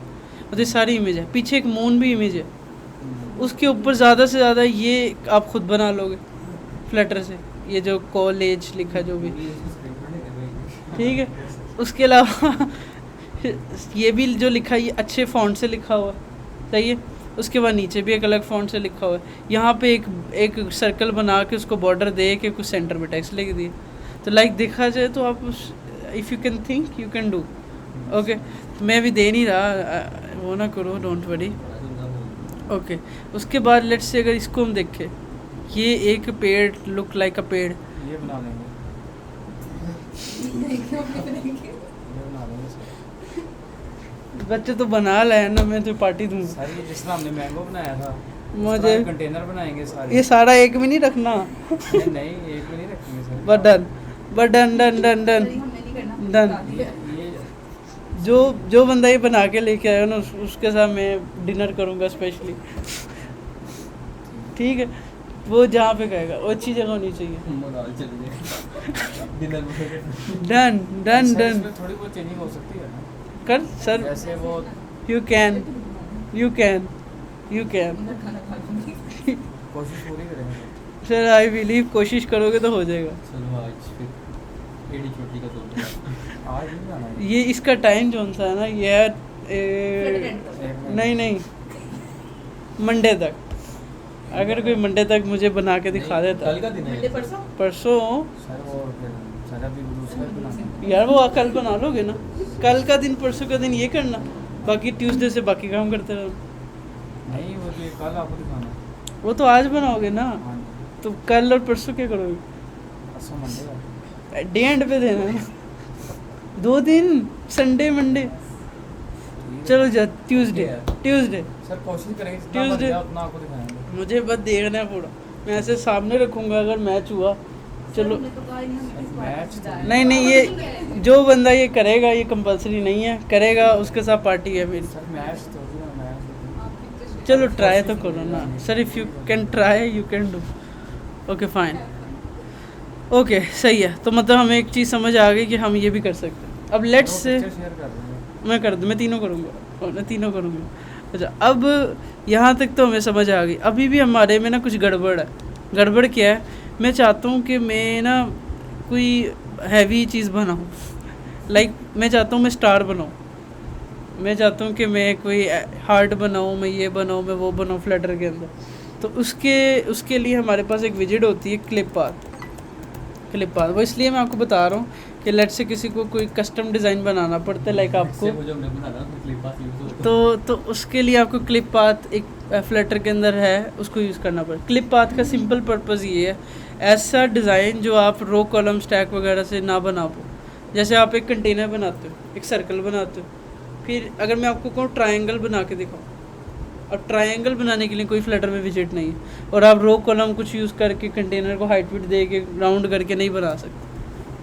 मतलब ये सारी इमेज है। पीछे एक मून भी इमेज है, उसके ऊपर ज़्यादा से ज़्यादा ये आप खुद बना लोगे फ्लटर से, ये जो कॉलेज लिखा जो भी, ठीक है। उसके अलावा ये भी जो लिखा है ये अच्छे फॉन्ट से लिखा हुआ है, सही है। उसके बाद नीचे भी एक अलग फॉन्ट से लिखा हुआ है, यहाँ पे एक सर्कल बना के उसको बॉर्डर दे के कुछ सेंटर में टेक्स्ट लिख दिए, तो लाइक देखा जाए तो आप if you can think you can do. Okay मैं भी दे नहीं रहा, वो ना करो, डोंट वरी। ओके उसके बाद लेट्स से अगर इसको हम देखें, ये एक पेड़ लुक लाइक अ पेड़, ये बना लेंगे, ये बना लेंगे सर। बच्चे तो बना लाए ना, मैं तो पार्टी दूंगा। सर ये जिस तरह हमने मैंगो बनाया था, मुझे कंटेनर बनाएंगे सारे। ये सारा एक में नहीं रखना, नहीं नहीं एक में नहीं रखेंगे sir. But done done done done sir ये हमने नहीं करना, डन। बता दिया। ये जो बंदा ये बना के लेके आया ना उसके साथ मैं डिनर करूँगा स्पेशली, ठीक है। वो जहाँ पे कहेगा वो अच्छी जगह होनी चाहिए। डन डन सर, डन इसमें थोड़ी बहुत चेंजिंग हो सकती है ना, कर सर, जैसे वो you can you can you can मैं खाना खा लूंगी। कोशिश पूरी करेंगे। सर आई बिलीव, कोशिश करोगे तो हो जाएगा। चलो आज फिर एडी चोटी का तो आज नहीं जाना है। ये इसका टाइम जो सा है ना ये है नहीं नहीं मंडे तक, अगर कोई मंडे तक मुझे बना के दिखा देता, कल का दिन मंडे है परसों परसों सर वो फिर सर अभी दूसरा बनाना। यार वो कल बना लोगे ना, कल का दिन परसों का दिन ये करना, बाकी ट्यूसडे से बाकी काम करते रहो। नहीं वो जो कल आपको दिखाना है। वो तो आज बनाओगे ना, हाँ जी, तो कल और परसों क्या करोगे? परसों मंडे का। डे एंड पे देना है, 2 दिन, संडे मंडे, ठीक है। चलो जा ट्यूसडे ट्यूसडे। सर कोशिश करेंगे जितना Tuesday। बन गया उतना आपको दिखाएंगे। मुझे बस देखना है पूरा, मैं ऐसे सामने रखूँगा अगर मैच हुआ, चलो। हमने तो कहा ही नहीं हमें किस बात मैच पे तो जाना है। नहीं नहीं ये जो बंदा ये करेगा ये कंपलसरी नहीं है, करेगा उसके साथ पार्टी है मेरी। सर मैच तो होगी ना, मैच तो आप कितने से- चलो ट्राई तो करो ना sir, if you can try you can do. Okay fine, okay सही है। तो मतलब हमें एक चीज़ समझ आ गई कि हम ये भी कर सकते हैं। अब लेट्स से पिक्चर शेयर कर देंगे। मैं कर दूँ, मैं तीनों करूँगा, मैं तीनों करूँगा। अच्छा अब यहाँ तक तो हमें समझ आ गई, अभी भी हमारे में ना कुछ गड़बड़ है। गड़बड़ क्या है, मैं चाहता हूँ कि मैं ना कोई हैवी चीज़ बनाऊँ, लाइक मैं चाहता हूँ मैं स्टार बनाऊँ, मैं चाहता हूँ कि मैं कोई हार्ट बनाऊँ, मैं ये बनाऊँ, मैं वो बनाऊँ फ्लटर के अंदर, तो उसके लिए हमारे पास एक विजिट होती है क्लिप पाथ। वो इसलिए मैं आपको बता रहा हूँ कि लेट से किसी को कोई कस्टम डिज़ाइन बनाना पड़ता है लाइक आपको, मुझे हमने बनाना तो क्लिप पास यूज होता तो उसके लिए आपको क्लिप पाथ एक फ्लटर के अंदर है, उसको यूज़ करना पड़ेगा। क्लिप पाथ का सिंपल पर्पज़ ये है, ऐसा डिज़ाइन जो आप रो कॉलम स्टैक वगैरह से ना बना पाओ। जैसे आप एक कंटेनर बनाते हो, एक सर्कल बनाते हो, फिर अगर मैं आपको कहूँ ट्रायंगल बना के दिखाऊँ, और ट्रायंगल बनाने के लिए कोई फ्लटर में विजिट नहीं है, और आप रो कॉलम कुछ यूज़ करके कंटेनर को हाइट विड्थ दे के राउंड करके नहीं बना सकते,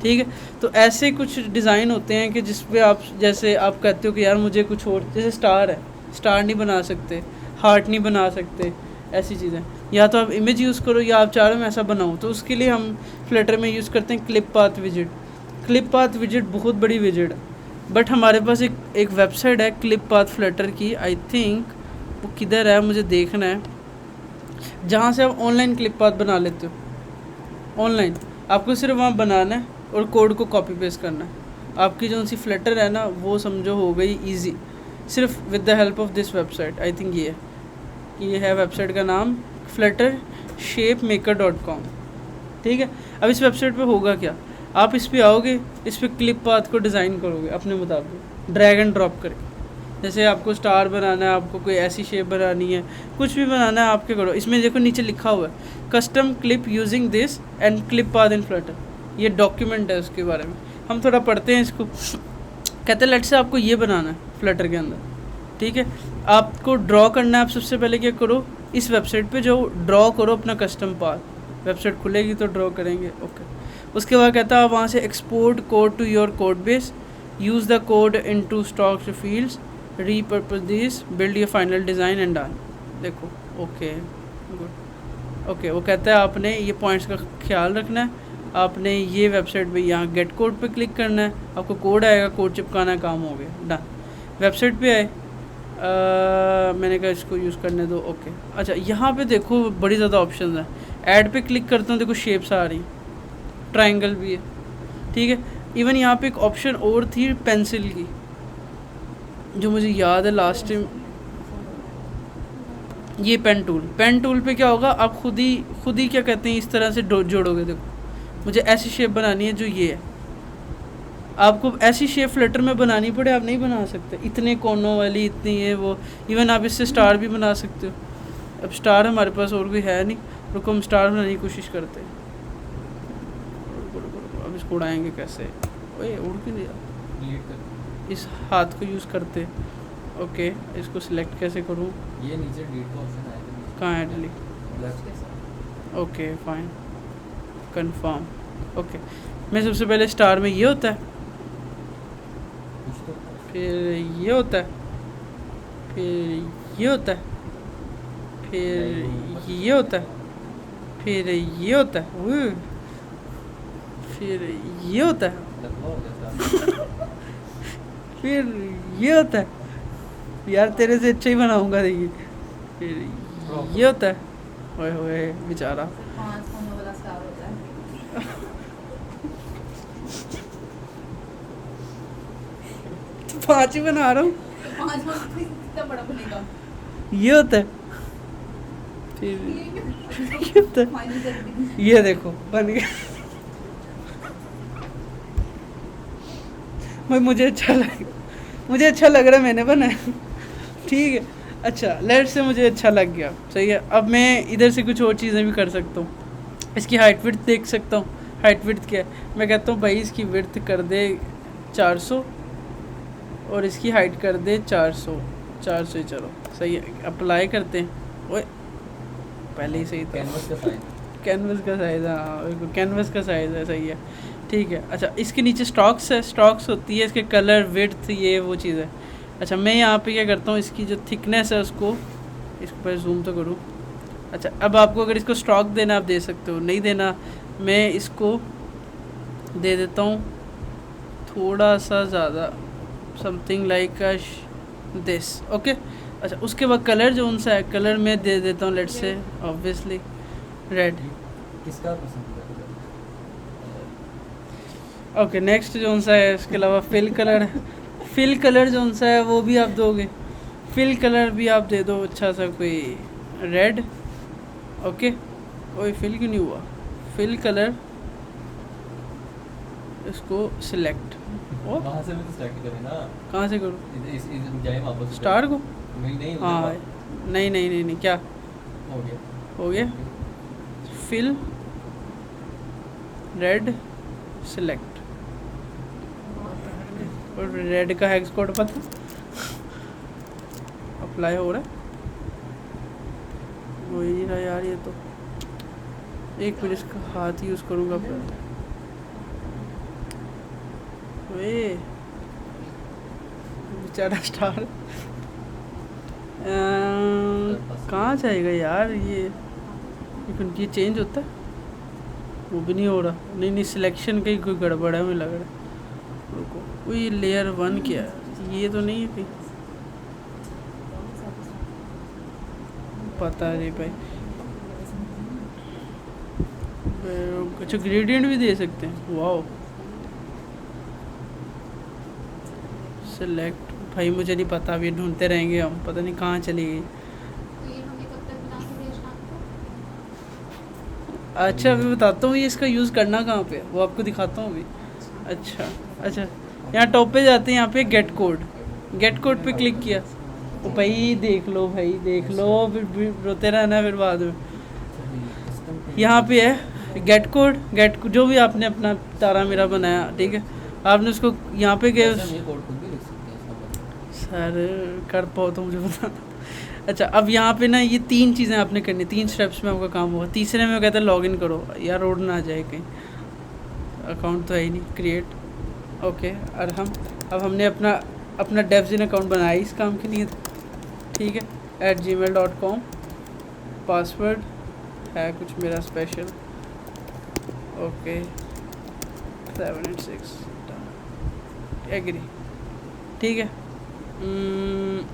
ठीक है। तो ऐसे कुछ डिज़ाइन होते हैं कि जिस पे आप, जैसे आप कहते हो कि यार मुझे कुछ और, जैसे स्टार है, स्टार नहीं बना सकते, हार्ट नहीं बना सकते, ऐसी चीज़ें, या तो आप इमेज यूज़ करो या आप चाह रहे हो मैं ऐसा बनाऊँ, तो उसके लिए हम फ्लटर में यूज़ करते हैं clip path visit. Clip path visit बहुत बड़ी विजिट है, बट हमारे पास एक वेबसाइट है क्लिप पाथ फ्लटर की, आई थिंक वो किधर है मुझे देखना है, जहाँ से आप ऑनलाइन क्लिप पाथ बना लेते हो। ऑनलाइन आपको सिर्फ वहाँ बनाना है और कोड को कॉपी पेस्ट करना है, आपकी जो सी फ्लटर है ना वो समझो हो गई ईजी, सिर्फ with the help of this website. I think ये है वेबसाइट का नाम, fluttershapemaker.com, ठीक है। अब इस वेबसाइट पे होगा क्या, आप इस पे आओगे, इस पे क्लिप पाथ को डिज़ाइन करोगे अपने मुताबिक, ड्रैग एंड ड्रॉप करके, जैसे आपको स्टार बनाना है, आपको कोई ऐसी शेप बनानी है, कुछ भी बनाना है आपके करो। इसमें देखो नीचे लिखा हुआ है custom clip using this and clip path in Flutter, ये डॉक्यूमेंट है उसके बारे में। हम थोड़ा पढ़ते हैं इसको। कहते हैं लेट से आपको ये बनाना है फ्लटर के अंदर, ठीक है, आपको ड्रॉ करना है। आप सबसे पहले क्या करो, इस वेबसाइट पे जो ड्रॉ करो अपना कस्टम पाथ, वेबसाइट खुलेगी तो ड्रॉ करेंगे, ओके। उसके बाद कहता है आप वहाँ से export code to your code base, use the code into stock fields, repurpose this, build your final design and done. देखो ओके गुड, ओके। वो कहता है आपने ये पॉइंट्स का ख्याल रखना है, आपने ये वेबसाइट पे यहाँ गेट कोड पे क्लिक करना है, आपको कोड आएगा, कोड चिपकाना है, काम हो गया, डन। वेबसाइट पे आए, मैंने कहा इसको यूज़ करने दो, ओके। अच्छा यहाँ पे देखो बड़ी ज़्यादा ऑप्शन है, ऐड पे क्लिक करता हूँ, देखो शेप्स आ रही, ट्रायंगल भी है, ठीक है। इवन यहाँ पे एक ऑप्शन और थी पेंसिल की, जो मुझे याद है लास्ट टाइम, ये पेन टूल पे क्या होगा, आप खुद ही क्या कहते हैं इस तरह से जोड़ोगे। देखो मुझे ऐसी शेप बनानी है जो ये है, आपको ऐसी शेप फ्लटर में बनानी पड़े आप नहीं बना सकते, इतने कोनों वाली, इतनी है वो। इवन आप इससे स्टार भी बना सकते हो। अब स्टार हमारे पास और कोई है नहीं, रुको हम स्टार बनाने की कोशिश करते हैं। अब इसको उड़ाएंगे कैसे, ओए उड़ क्यों दिया, इस हाथ को यूज़ करते, ओके। इसको सिलेक्ट कैसे करूँ, ये नीचे डिलीट का ऑप्शन आया था, कहाँ है delete, okay fine, confirm, okay. मैं सबसे पहले स्टार में ये होता है, फिर ये होता है, फिर ये होता है, फिर ये होता है, फिर ये होता है, फिर ये होता है, फिर ये होता है, यार तेरे से अच्छा ही बनाऊंगा, देखिए फिर ये होता है, ओए होए बेचारा, 5 कोनों वाला स्टार होता है। तो 5 ही बना रहा हूँ, 5 कोनों कितना बड़ा बनेगा, ये होता है, फिर ये होता है, फाइनल कर दी। ये देखो बन गया। भाई मुझे अच्छा लग रहा है, मैंने बनाया, ठीक है। अच्छा लेट से मुझे अच्छा लग गया, सही है। अब मैं इधर से कुछ और चीज़ें भी कर सकता हूँ, इसकी हाइट विड्थ देख सकता हूँ। हाइट विड्थ क्या है, मैं कहता हूँ भाई इसकी विड्थ कर दे 400 और इसकी हाइट कर दे 400 ही, चलो सही है। अप्लाई करते हैं, ओए पहले ही सही था, कैनवस का साइज, कैनवस का साइज़, हाँ कैनवस का साइज़ है, सही है, ठीक है। अच्छा इसके नीचे स्टॉक्स है, स्टॉक्स होती है, इसके कलर विड्थ ये वो चीज़ है। अच्छा मैं यहाँ पे क्या करता हूँ, इसकी जो थिकनेस है उसको, इसको पहले जूम तो करूँ। अच्छा अब आपको अगर इसको स्टॉक देना आप दे सकते हो, नहीं देना मैं इसको दे देता हूँ थोड़ा सा ज़्यादा, समथिंग लाइक दिस, ओके। अच्छा उसके बाद कलर जो उनसा है, कलर मैं दे देता हूँ लेट्स से ऑब्वियसली रेड, किसका पसंद है? ओके। नेक्स्ट जो सा है, इसके अलावा फिल कलर फिल कलर जो सा है वो भी आप दोगे, फिल कलर भी आप दे दो अच्छा सा कोई रेड। ओके, ओए फिल क्यों नहीं हुआ, फिल कलर इसको सिलेक्ट। ओ वहाँ से भी तो स्टार्ट करें ना, कहाँ से करूँ, इस जाए वापस स्टार को? नहीं नहीं हाँ नहीं नहीं नहीं नहीं, क्या हो गया हो गया, फिल रेड सिलेक्ट। और रेड का हेक्स कोड पता, अप्लाई हो रहा है, हो ही नहीं रहा यार ये तो। एक मिनट इसका हाथ यूज़ करूँगा फिर। वे बेचारा स्टार कहाँ जाएगा यार ये उनकी चेंज होता है, वो भी नहीं हो रहा। नहीं नहीं, सिलेक्शन का ही कोई गड़बड़ है मुझे लग रहा है। रुको, वो ये लेयर 1 क्या है, ये तो नहीं है कहीं, पता नहीं भाई। अच्छा ग्रेडियंट भी दे सकते हैं, वाओ। सेलेक्ट भाई मुझे नहीं पता, अभी ढूंढते रहेंगे हम, पता नहीं कहाँ चली गई। तो ये हमें कब तक बना के भेजना आपको? अच्छा अभी बताता हूँ ये इसका यूज़ करना कहाँ पे है, वो आपको दिखाता हूँ अभी। अच्छा अच्छा, यहाँ टॉप पे जाते हैं, यहाँ पे गेट कोड, गेट कोड पे क्लिक किया। तो भाई देख लो भाई देख लो, फिर रोते रहना फिर बाद में। यहाँ पे है गेट कोड, जो भी आपने अपना तारा मेरा बनाया, ठीक है, आपने उसको यहाँ पे गए। ये कोड खुद भी लिख सकते हैं इसका मतलब। सर कर पाओ तो मुझे बताना। अच्छा अब यहाँ पे ना ये 3 चीज़ें आपने करनी, 3 स्टेप्स में आपका काम होगा। तीसरे में वो कहता है लॉगिन करो, यार रोड ना आ जाए कहीं, अकाउंट तो है ही नहीं, क्रिएट। ओके, और अब हमने अपना डेवजिन अकाउंट बनाया इस काम के लिए, ठीक है, @gmail.com। पासवर्ड है कुछ मेरा स्पेशल, ओके 786 एग्री, ठीक है।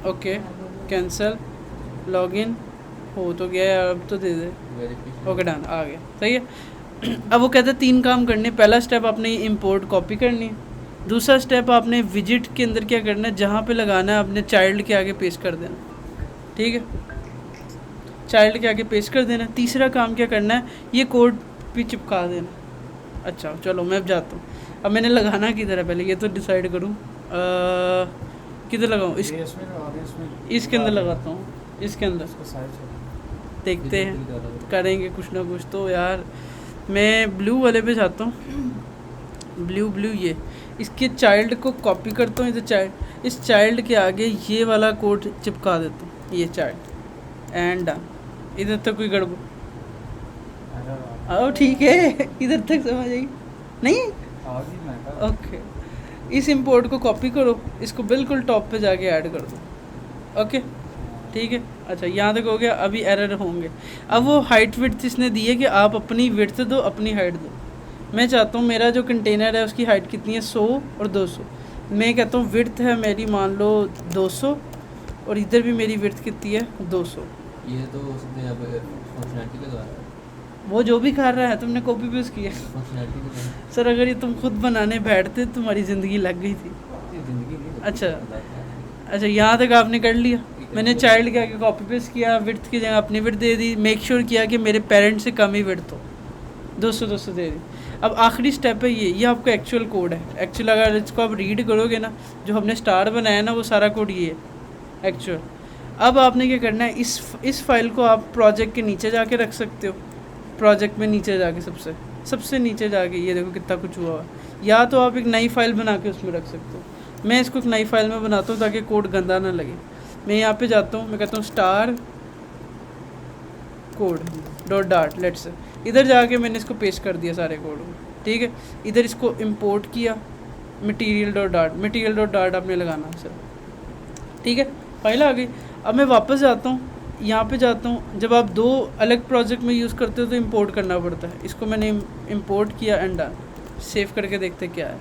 ओके कैंसिल, लॉगिन हो तो गया है, अब तो दे दे। वेरिफिकेशन ओके डन, आ गया, सही है। अब वो कहते हैं 3 काम करने। पहला स्टेप आपने इंपोर्ट कॉपी करनी है। दूसरा स्टेप आपने विजिट के अंदर क्या करना है, जहाँ पे लगाना है अपने चाइल्ड के आगे पेस्ट कर देना, ठीक है, चाइल्ड के आगे पेस्ट कर देना। तीसरा काम क्या करना है, ये कोड भी चिपका देना। अच्छा चलो मैं अब जाता हूँ, अब मैंने लगाना किधर है पहले ये तो डिसाइड करूँ, किधर लगाऊँ, ये इसमें और इसमें इसके अंदर लगाता हूँ, इसके अंदर इसका साइज है। देखते हैं, करेंगे कुछ ना कुछ तो। यार मैं ब्लू वाले पे जाता हूँ, ब्लू ये इसके चाइल्ड को कॉपी करता हूँ, चाइल्ड, इस चाइल्ड के आगे ये वाला कोड चिपका देता हूँ, ये चाइल्ड, एंड डन। इधर तक कोई गड़बड़, आओ ठीक है, इधर तक समझ आई नहीं, ओके। इस इंपोर्ट को कॉपी करो, इसको बिल्कुल टॉप पे जाके ऐड कर दो, ओके ठीक है। अच्छा यहाँ तक हो गया, अभी एरर होंगे। अब वो हाइट विड्थ इसने दी है कि आप अपनी विड्थ दो अपनी हाइट दो। मैं चाहता हूँ मेरा जो कंटेनर है उसकी हाइट कितनी है, 100 और 200। मैं कहता हूँ विड्थ है मेरी मान लो 200 और इधर भी मेरी विड्थ कितनी है 200। ये तो उसने अब फंक्शनैलिटी के द्वारा, वो जो भी कर रहा है तुमने कॉपी पेस्ट किया। फंक्शनैलिटी के द्वारा सर अगर ये तुम खुद बनाने बैठते तुम्हारी ज़िंदगी लग गई थी। जिंदगी नहीं। अच्छा यहाँ तक आपने कर लिया। मैंने चाइल्ड के आगे कॉपी पेस्ट किया, विड्थ की जगह अपनी विड्थ दे दी, मेक श्योर किया कि मेरे पेरेंट्स से कम ही विड्थ हो, 200 दे दी। अब आखिरी स्टेप है ये आपका एक्चुअल कोड है। एक्चुअल अगर इसको आप रीड करोगे ना, जो हमने स्टार बनाया ना वो सारा कोड ये है एक्चुअल। अब आपने क्या करना है, इस फाइल को आप प्रोजेक्ट के नीचे जाके रख सकते हो, प्रोजेक्ट में नीचे जाके सबसे नीचे जाके ये देखो कितना कुछ हुआ है। या तो आप एक नई फाइल बना के उसमें रख सकते हो। मैं इसको एक नई फाइल में बनाता हूँ ताकि कोड गंदा ना लगे। मैं यहाँ पे जाता हूँ, मैं कहता हूँ star code dot dart let's say, इधर जाके मैंने इसको पेस्ट कर दिया सारे कोड को, ठीक है। इधर इसको इंपोर्ट किया, मटीरियल डॉट डार्ट आपने लगाना सर, ठीक है, फाइल आ गई। अब मैं वापस जाता हूँ, यहाँ पे जाता हूँ। जब आप 2 अलग प्रोजेक्ट में यूज़ करते हो तो इंपोर्ट करना पड़ता है। इसको मैंने इंपोर्ट किया एंड डन। सेव करके देखते क्या है।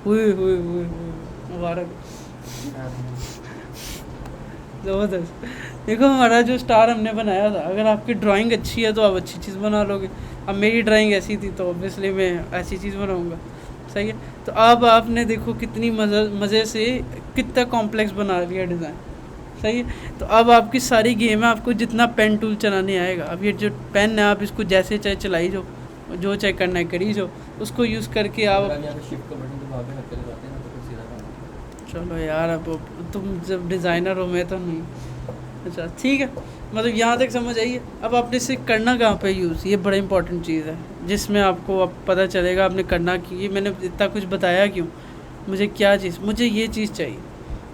हुई मुबारक, ज़बरदस्त। देखो हमारा जो स्टार हमने बनाया था, अगर आपकी ड्राइंग अच्छी है तो आप अच्छी चीज़ बना लोगे। अब मेरी ड्राइंग ऐसी थी तो ऑब्वियसली मैं ऐसी चीज़ बनाऊँगा, सही है। तो अब आपने देखो कितनी मज़े से कितना कॉम्प्लेक्स बना लिया डिज़ाइन, सही है। तो अब आपकी सारी गेम है, आपको जितना पेन टूल चलाने आएगा, अब ये जो पेन है आप इसको जैसे चाहे चलाई जो चाहे करना है करी उसको यूज़ करके आप अगर यहाँ पे शिफ्ट का बटन दबा के रख के लगाते हैं ना तो फिर सीधा काम होता है। चलो यार, अब तुम जब डिज़ाइनर हो, मैं तो नहीं। अच्छा ठीक है, मतलब यहाँ तक समझ आइए। अब आपने इसे करना कहाँ पे यूज़, ये बड़ा इंपॉर्टेंट चीज़ है जिसमें आपको अब पता चलेगा आपने करना कि ये मैंने इतना कुछ बताया क्यों, मुझे क्या चीज़, मुझे ये चीज़ चाहिए।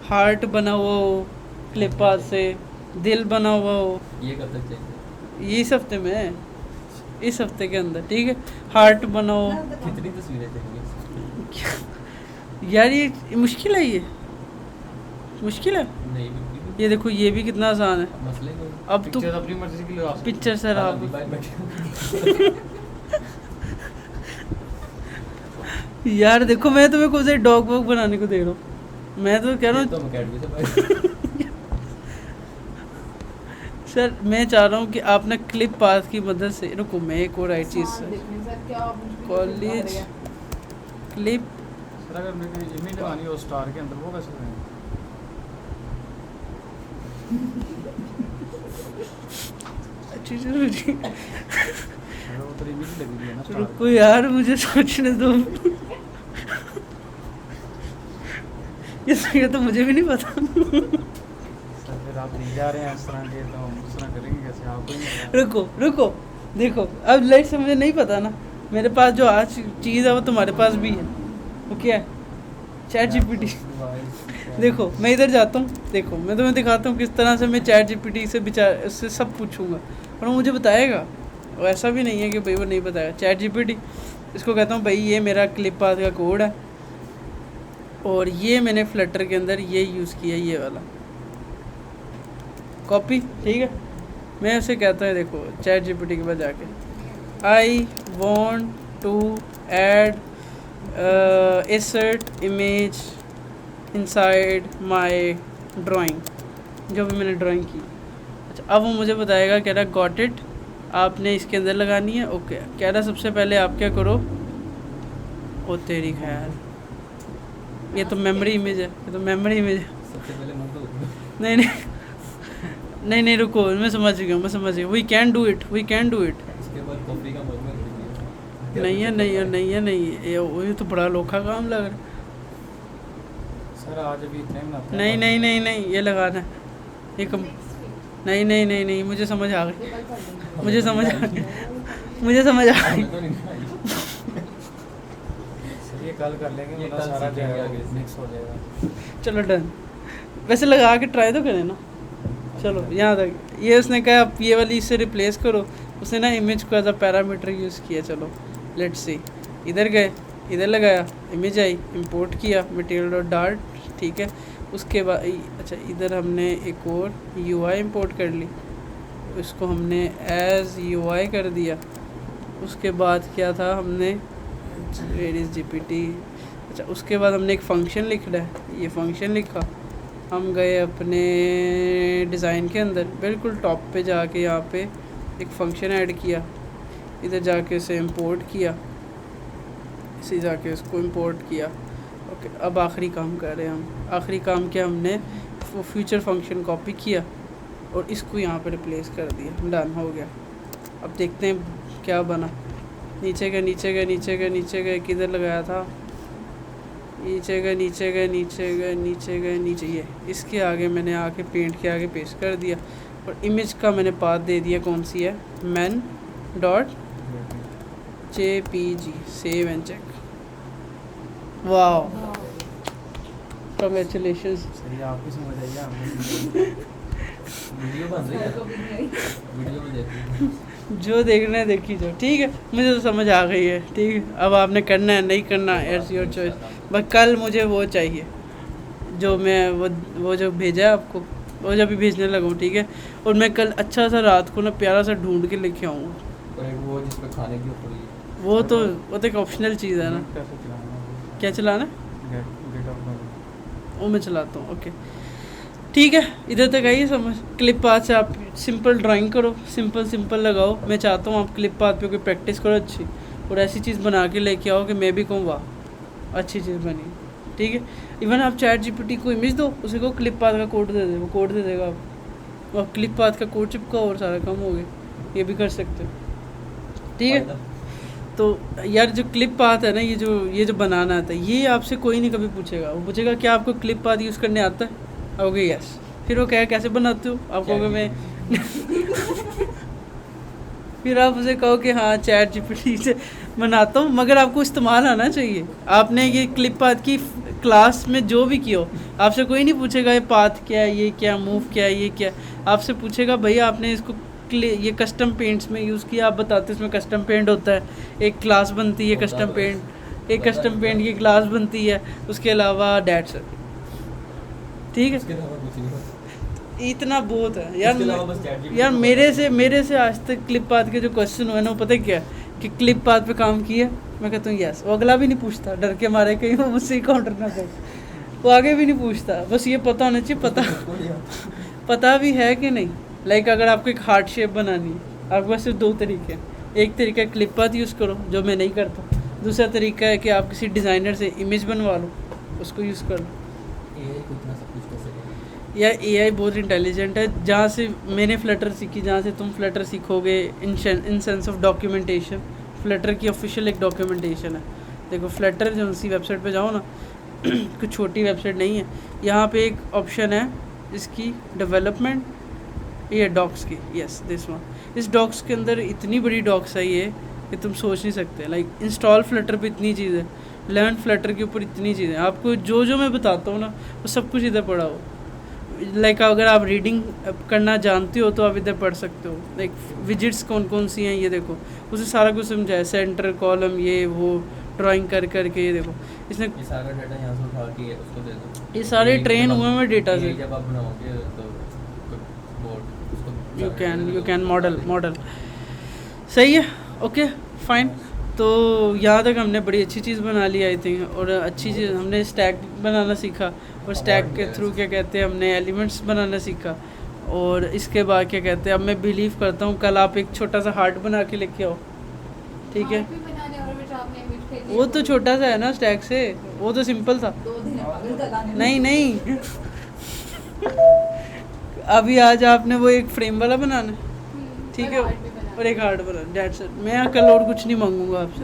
हार्ट बना हुआ हो क्लिप आर्ट से, दिल बना हुआ हो, ये कब तक चाहिए? ये इस हफ्ते में, इस हफ्ते के अंदर, ठीक है। हार्ट बना हो, कितनी तस्वीरें चाहिए? यार ये मुश्किल है, ये मुश्किल है। नहीं बिल्कुल ये देखो ये भी कितना आसान है। भी। मसले को अब तो पिक्चर अपनी मर्जी की लगा सकते हैं। पिक्चर सर आप बाय बैठे यार देखो, मैं तुम्हें कोई से डॉग वॉग बनाने को दे रहा हूँ, मैं तो कह रहा तो हूँ हम अकेडमी से बाय सर, मैं चाह रहा हूँ कि आप ना क्लिप पास की मदद से, रुको मैं एक और आई चीज़ सामान सर, देखने सर क्या आप मुझे कॉलेज बता रहे हैं। क्लिप, सर अगर मेरी इमेज लगानी हो स्टार के अंदर, वो कैसे करेंगे? अच्छी चलो जी, अगर वो तो इमेज लगी हुई है ना स्टार रुको यार मुझे सोचने दो। ये तो मुझे भी नहीं पता। सर फिर आप ले जा रहे हैं इस तरह के, तो हम उस तरह करेंगे कैसे? आपको ही नहीं पता। रुको रुको, देखो अब लाइट से मुझे नहीं पता ना, मेरे पास जो आज चीज़ है वो तुम्हारे पास भी है, वो क्या है? Chat GPT. देखो मैं इधर जाता हूँ, देखो मैं तुम्हें दिखाता हूँ किस तरह से मैं चैट जीपीटी से उससे सब पूछूंगा और वो मुझे बताएगा। और ऐसा भी नहीं है कि भाई वो नहीं बताएगा। चैट जीपीटी, इसको कहता हूँ भाई ये मेरा क्लिप पाथ का कोड है और ये मैंने फ्लटर के अंदर ये यूज़ किया, ये वाला कॉपी, ठीक है। मैं उसे कहता हूँ, देखो चैट जीपीटी के पास जाके, I want to add insert image inside my drawing, जो भी मैंने ड्राइंग की। अच्छा अब वो मुझे बताएगा, कह रहा गॉट इट, आपने इसके अंदर लगानी है। ओके, कह रहा सबसे पहले आप क्या करो, ओ तेरी खैर, ये तो मेमोरी इमेज है, ये तो मेमोरी इमेज है। सबसे पहले मुंह तो नहीं नहीं नहीं नहीं रुको, मैं समझ गया, मैं समझ गया। We can do it, we can do it. उसके बाद कॉफी का मग में नहीं है नहीं है नहीं है नहीं है, ये तो बड़ा लोखा काम लग रहा है। सर आज अभी इतने बनाते हैं। नहीं नहीं नहीं नहीं, ये लगाना है, ये कम, नहीं नहीं नहीं नहीं, मुझे समझ आ गई, मुझे समझ आ गई, मुझे समझ आ गई। तो नहीं खाई। सर ये कल कर लेंगे, ये मतलब कल सारा जो सीखेंगे है आगे से। मिक्स हो जाएगा। चलो डन। वैसे लगा के ट्राई तो करें ना। चलो यहाँ तक ये उसने कहा आप ये वाली इससे रिप्लेस करो, उसने ना इमेज को एज अ पैरामीटर यूज़ किया। चलो लेट्स सी, इधर गए, इधर लगाया, इमेज आई, इंपोर्ट किया मटेरियल डॉट डार्ट, ठीक है। उसके बाद अच्छा इधर हमने एक और यूआई इंपोर्ट कर ली, इसको हमने एज यूआई कर दिया। उसके बाद क्या था, हमने वेयर इज़ जीपीटी, अच्छा उसके बाद हमने एक फ़ंक्शन लिखना है, ये फ़ंक्शन लिखा। हम गए अपने डिज़ाइन के अंदर, बिल्कुल टॉप पे जाके यहाँ पे एक फ़ंक्शन ऐड किया, इधर जाके उसे इंपोर्ट किया, इसे जाके उसको इंपोर्ट किया। ओके अब आखिरी काम कर रहे हैं हम, आखिरी काम किया हमने, वो फ्यूचर फंक्शन कॉपी किया और इसको यहाँ पे रिप्लेस कर दिया, डन हो गया। अब देखते हैं क्या बना। नीचे गए नीचे गए नीचे गए नीचे गए, किधर लगाया था, नीचे गए नीचे गए नीचे गए नीचे गए नीचे, ये इसके आगे मैंने आके पेंट के आगे पेस्ट कर दिया और इमेज का मैंने पाथ दे दिया, कौन सी है, man dot JPG, save and check. वाह कंग्रेचुलेशंस। सही आपकी समझ आई है, हमको वीडियो बन रही है, सर को भी नहीं आई। वीडियो में देखी। जो देखना है देखी जाओ, ठीक है मुझे तो समझ आ गई है, ठीक है। अब आपने करना है नहीं करना, इट्स योर चॉइस। बस कल मुझे वो चाहिए जो मैं वो जो भेजा है आपको, वो जब भी भेजने लगूँ, ठीक है। और मैं कल अच्छा सा रात को ना प्यारा सा ढूंढ के लेके आऊँगा। और एक वो जिस पे खाने की ऊपर ये वो तो एक ऑप्शनल चीज़ है ना। कैसे चलाना है? क्या चलाना? गेट ऑफ वो मैं चलाता हूँ, ओके ठीक है। इधर तक आइए समझ। क्लिप पाथ से आप सिंपल ड्राइंग करो, सिंपल लगाओ। मैं चाहता हूँ आप क्लिप पाथ पे कोई प्रैक्टिस करो अच्छी, और ऐसी चीज़ बना के लेके आओ कि मैं भी कहूँ वाह अच्छी चीज़ बनी, ठीक है। इवन आप चैट जीपीटी को इमेज दो, उसे को क्लिप पाथ का कोड दे दे, वो कोड दे देगा आप, और क्लिप पाथ का कोड चिपकाओ और सारा काम हो गया। ये भी कर सकते हो, ठीक है। तो यार जो क्लिप पाथ है ना, ये जो बनाना आता है, ये आपसे कोई नहीं कभी पूछेगा। वो पूछेगा क्या आपको क्लिप पाथ यूज़ करने आता है, ओके यस। फिर वो कहे कैसे बनाते हो, आप कहोगे मैं फिर आप उसे कहो कि हाँ चैट जीपीटी से बनाता हूँ, मगर आपको इस्तेमाल आना चाहिए। आपने ये क्लिप पाथ की क्लास में जो भी किया हो, आपसे कोई नहीं पूछेगा ये पाथ क्या है, ये क्या मूव क्या है, ये क्या। आपसे पूछेगा भैया आपने इसको ये कस्टम पेंट्स में यूज़ किया, आप बताते इसमें कस्टम पेंट होता है, एक क्लास बनती है कस्टम पेंट, एक कस्टम पेंट की क्लास बनती है, उसके अलावा डैट्स, ठीक है। इतना बहुत है यार मेरे से आज तक क्लिप पाथ के जो क्वेश्चन हुए ना, वो पता है क्या कि क्लिप पाथ पे काम किया, मैं कहता हूँ यस। वो अगला भी नहीं पूछता, डर के मारे कहीं वो मुझसे ही काउंटर ना करे, वो आगे भी नहीं पूछता। बस ये पता होना चाहिए, पता भी है कि नहीं। लाइक अगर आपको एक हार्ट शेप बनानी है, आपके पास सिर्फ 2 तरीके हैं। एक तरीका है क्लिप पाथ यूज़ करो, जो मैं नहीं करता। दूसरा तरीका है कि आप किसी डिज़ाइनर से इमेज बनवा लो, उसको यूज़ कर लो। या एआई बहुत इंटेलिजेंट है। जहाँ से मैंने फ्लटर सीखी, जहाँ से तुम फ्लटर सीखोगे, in sense of documentation, Flutter की ऑफिशियल एक डॉक्यूमेंटेशन है। देखो फ्लटर जो उसी वेबसाइट पे जाओ ना, कुछ छोटी वेबसाइट नहीं है। यहाँ पे एक ऑप्शन है इसकी डेवलपमेंट, ये डॉक्स की, यस दिस वन। इस डॉक्स के अंदर इतनी बड़ी डॉक्स है ये कि तुम सोच नहीं सकते। लाइक इंस्टॉल फ्लटर पे इतनी चीज़ें, लर्न फ्लटर के ऊपर इतनी चीज़ें, आपको जो मैं बताता हूँ ना, वो सब कुछ इधर पढ़ा हो। लाइक अगर आप रीडिंग करना जानते हो तो आप इधर पढ़ सकते हो। लाइक विजिट्स कौन कौन सी हैं ये देखो, उसे सारा कुछ समझाया, सेंटर कॉलम ये वो ड्राइंग कर करके। ये देखो इसने ये सारा डाटा यहाँ से उठा के उसको दे दो, ये सारे ट्रेन हुए हैं डेटा से। जब आप बनाओगे तो यू कैन मॉडल सही है, ओके फाइन। तो यहाँ तक हमने बड़ी अच्छी चीज़ बना ली आई थिंक, और अच्छी चीज़ हमने स्टैक बनाना सीखा, और स्टैक के थ्रू क्या कहते हैं हमने एलिमेंट्स बनाना सीखा। और इसके बाद क्या कहते हैं, अब मैं बिलीव करता हूँ कल आप एक छोटा सा हार्ट बना के लेके आओ, ठीक है। वो तो छोटा सा है ना स्टैक से, वो तो सिंपल था। 2 दिन पागल लगाने नहीं अभी आज आपने वो एक फ्रेम वाला बनाना है, ठीक है, और एक हार्ट बनाना, डेट्स इट। मैं कल और कुछ नहीं मांगूंगा आपसे,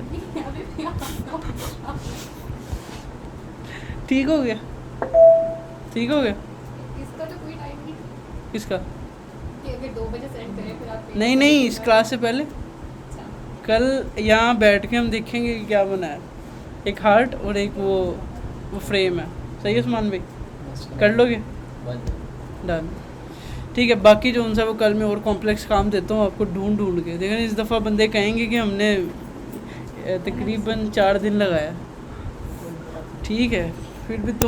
ठीक हो गया, ठीक हो गया। इसका तो कोई टाइम नहीं किसका? कि अगर 2 बजे सेंड करें फिर आप नहीं इस क्लास से पहले अच्छा। कल यहाँ बैठ के हम देखेंगे कि क्या बना है। एक हार्ट और एक वो फ्रेम है, सही है उस्मान भाई, कर लोगे? डन, ठीक है। बाकी जो उनसे वो कल मैं और कॉम्प्लेक्स काम देता हूँ आपको ढूंढ के। देखना इस दफ़ा बंदे कहेंगे कि हमने तकरीबन 4 दिन लगाया, ठीक है। फिर भी तो